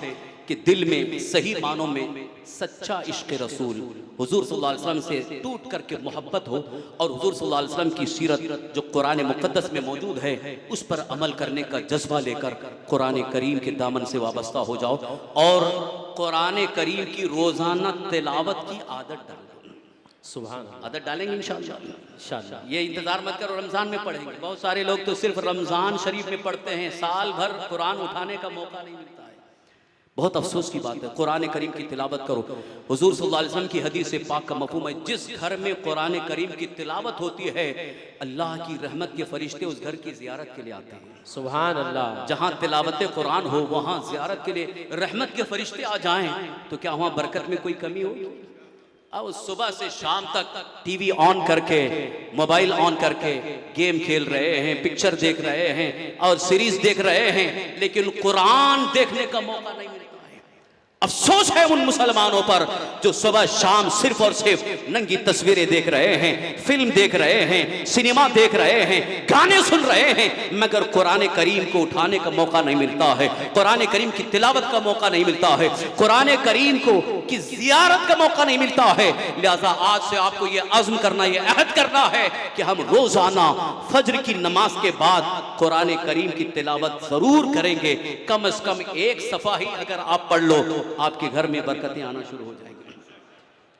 कि दिल में सही मानों में सच्चा इश्क रसूल हुजूर सल्लल्लाहु अलैहि वसल्लम से टूट करके मोहब्बत हो और हुजूर सल्लल्लाहु अलैहि वसल्लम की सीरत जो कुरान मुक़द्दस में मौजूद है उस पर अमल करने का जज्बा लेकर कुरान करीम के दामन से वाबस्ता हो जाओ और कुरान करीम की रोज़ाना तिलावत की आदत डालो। सुभान, आदत डालेंगे इंशाअल्लाह। इंशाअल्लाह। ये इंतजार मत करो रमजान में पढ़ेंगे। बहुत सारे लोग तो सिर्फ रमजान शरीफ में पढ़ते हैं, साल भर कुरान उठाने का मौका नहीं मिलता है। बहुत अफसोस की बात है। कुरान करीम की तिलावत करो। हुजूर सल्लल्लाहु अलैहि वसल्लम की हदीस से पाक का मफहूम है, जिस घर में कुरान करीम की तिलावत होती है अल्लाह की रहमत के फरिश्ते उस घर की जियारत के लिए आते हैं। सुभान अल्लाह। जहाँ तिलावत कुरान हो वहाँ जियारत के लिए रहमत के फरिश्ते आ जाएं तो क्या वहाँ बरकत में कोई कमी होगी? अब सुबह से शाम तक टीवी ऑन करके, मोबाइल ऑन करके गेम खेल रहे हैं, पिक्चर देख रहे हैं और सीरीज देख रहे हैं, लेकिन कुरान देखने का मौका नहीं मिलता है। अफसोस है उन मुसलमानों पर जो सुबह शाम सिर्फ और सिर्फ नंगी तस्वीरें देख रहे हैं, फिल्म देख रहे हैं, सिनेमा देख रहे हैं, गाने सुन रहे हैं, मगर कुरान करीम को उठाने का मौका नहीं मिलता है, कुरान करीम की तिलावत का मौका नहीं मिलता है, कुरान करीम को की जियारत का मौका नहीं मिलता है। लिहाजा आज से आपको ये अज़्म करना, ये अहद करना है कि हम रोजाना फज्र की नमाज के बाद कुरान करीम की तिलावत जरूर करेंगे। कम से कम एक सफ़ा ही अगर आप पढ़ लो आपके घर में बरकतें आना शुरू हो जाएंगी।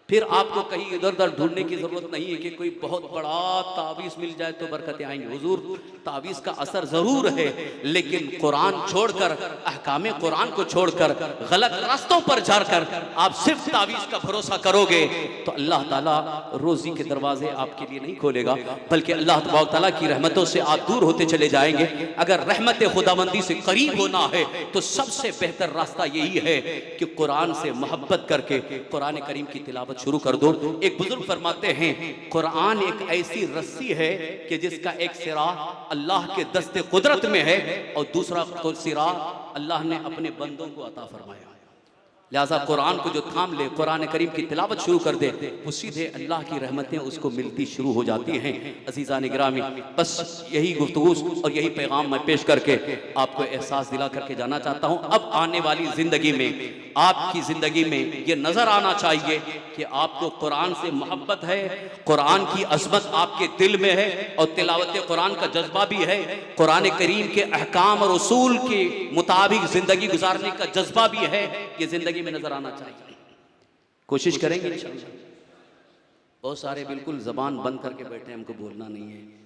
फिर आपको कहीं इधर उधर ढूंढने की जरूरत नहीं है कि कोई बहुत बड़ा तावीज़ मिल जाए तो बरकतें आएंगी। हुजूर तावीज़ का असर जरूर है, लेकिन कुरान छोड़कर, अहकामे कुरान को छोड़कर गलत रास्तों पर जाकर आप सिर्फ तावीज़ का भरोसा करोगे तो अल्लाह ताला रोजी के दरवाजे आपके लिए नहीं खोलेगा, बल्कि अल्लाह तबारक ताला की रहमतों से आप दूर होते चले जाएंगे। अगर रहमत खुदाबंदी से करीब होना है तो सबसे बेहतर रास्ता यही है कि कुरान से मोहब्बत करके कुरान करीम की तिलावत तिलावत शुरू कर दो। एक बुजुर्ग फरमाते हैं कुरान एक ऐसी रस्सी है कि जिसका एक सिरा अल्लाह के दस्ते कुदरत में है और दूसरा सिरा अल्लाह ने अपने बंदों को अता फरमाया। लिहाजा कुरान को जो थाम ले, कुरान करीम की तिलावत शुरू कर दे, वो सीधे अल्लाह की रहमतें उसको मिलती शुरू हो जाती हैं। अज़ीज़ान गिरामी, बस यही गुफ्तगू और यही पैगाम मैं पेश करके आपको एहसास दिला करके जाना चाहता हूँ। अब आने वाली ज़िंदगी में, आपकी ज़िंदगी में ये नज़र आना चाहिए कि आपको कुरान से मोहब्बत है, कुरान की अज़मत आपके दिल में है और तिलावत कुरान का जज्बा भी है, कुरान करीम के अहकाम और उसूल के मुताबिक ज़िंदगी गुजारने का जज्बा भी है। ये ज़िंदगी में नजर आना चाहिए। कोशिश करेंगे इंशाअल्लाह। बहुत सारे बिल्कुल जबान बंद करके बैठे, हमको बोलना नहीं है।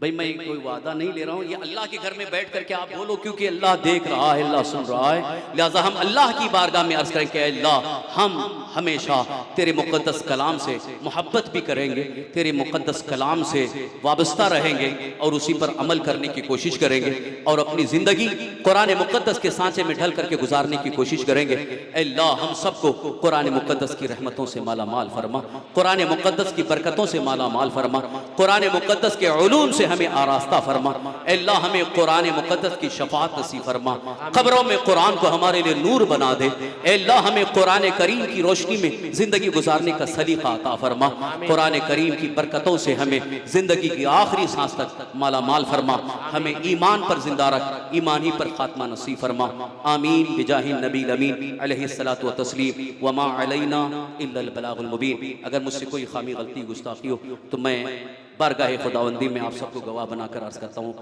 भाई मैं कोई वादा नहीं ले रहा हूँ, ये अल्लाह के घर में बैठ करके आप बोलो, क्योंकि अल्लाह देख रहा है, अल्लाह सुन रहा है। लिहाजा हम अल्लाह की बारगाह में अर्ज करें कि अल्लाह हम हमेशा तेरे मुक़द्दस कलाम से मोहब्बत भी करेंगे, तेरे मुक़द्दस कलाम से वाबस्ता रहेंगे और उसी पर अमल करने की कोशिश करेंगे और अपनी ज़िंदगी कुरान मुक़द्दस के सांचे में ढल करके गुजारने की कोशिश करेंगे। अल्लाह हम सबको कुरान मुक़द्दस की रहमतों से माला माल फरमा, कुरान मुक़द्दस की बरकतों से माला माल फरमा, कुरान मुक़द्दस के उलूम से हमें आरास्ता फरमा। अल्लाह हमें कुरान मुक़द्दस की शफाअत नसीब फरमा, खबरों में कुरान को हमारे लिए नूर बना दे। अल्लाह हमें कुरान करीम की रोशनी में जिंदगी गुजारने का सलीका अता फरमा, कुरान करीम की बरकतों से हमें जिंदगी की आखिरी सांस तक माला माल फरमा, हमें ईमान पर जिंदा रख, ईमान ही पर खात्मा नसीब फरमा। आमीन बिजाहि नबी अमीन अलैहिस्सलातु व तस्लीम व मा अलैना इल्लल बलागुल मुबीन। अगर मुझसे कोई खामी गलती गुस्ताखी हो तो मैं बारगाह खुदावंदी में आप सबको गवाह बनाकर अर्ज करता हूँ।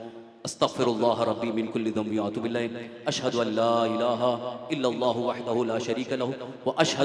अस्तगफिरुल्लाह रब्बी मिन कुल्लि ज़ंबि व अतूबु इलैहि, अशहदु अल्ला इलाहा इल्लल्लाहु वहदहु ला शरीका लहु व अशहदु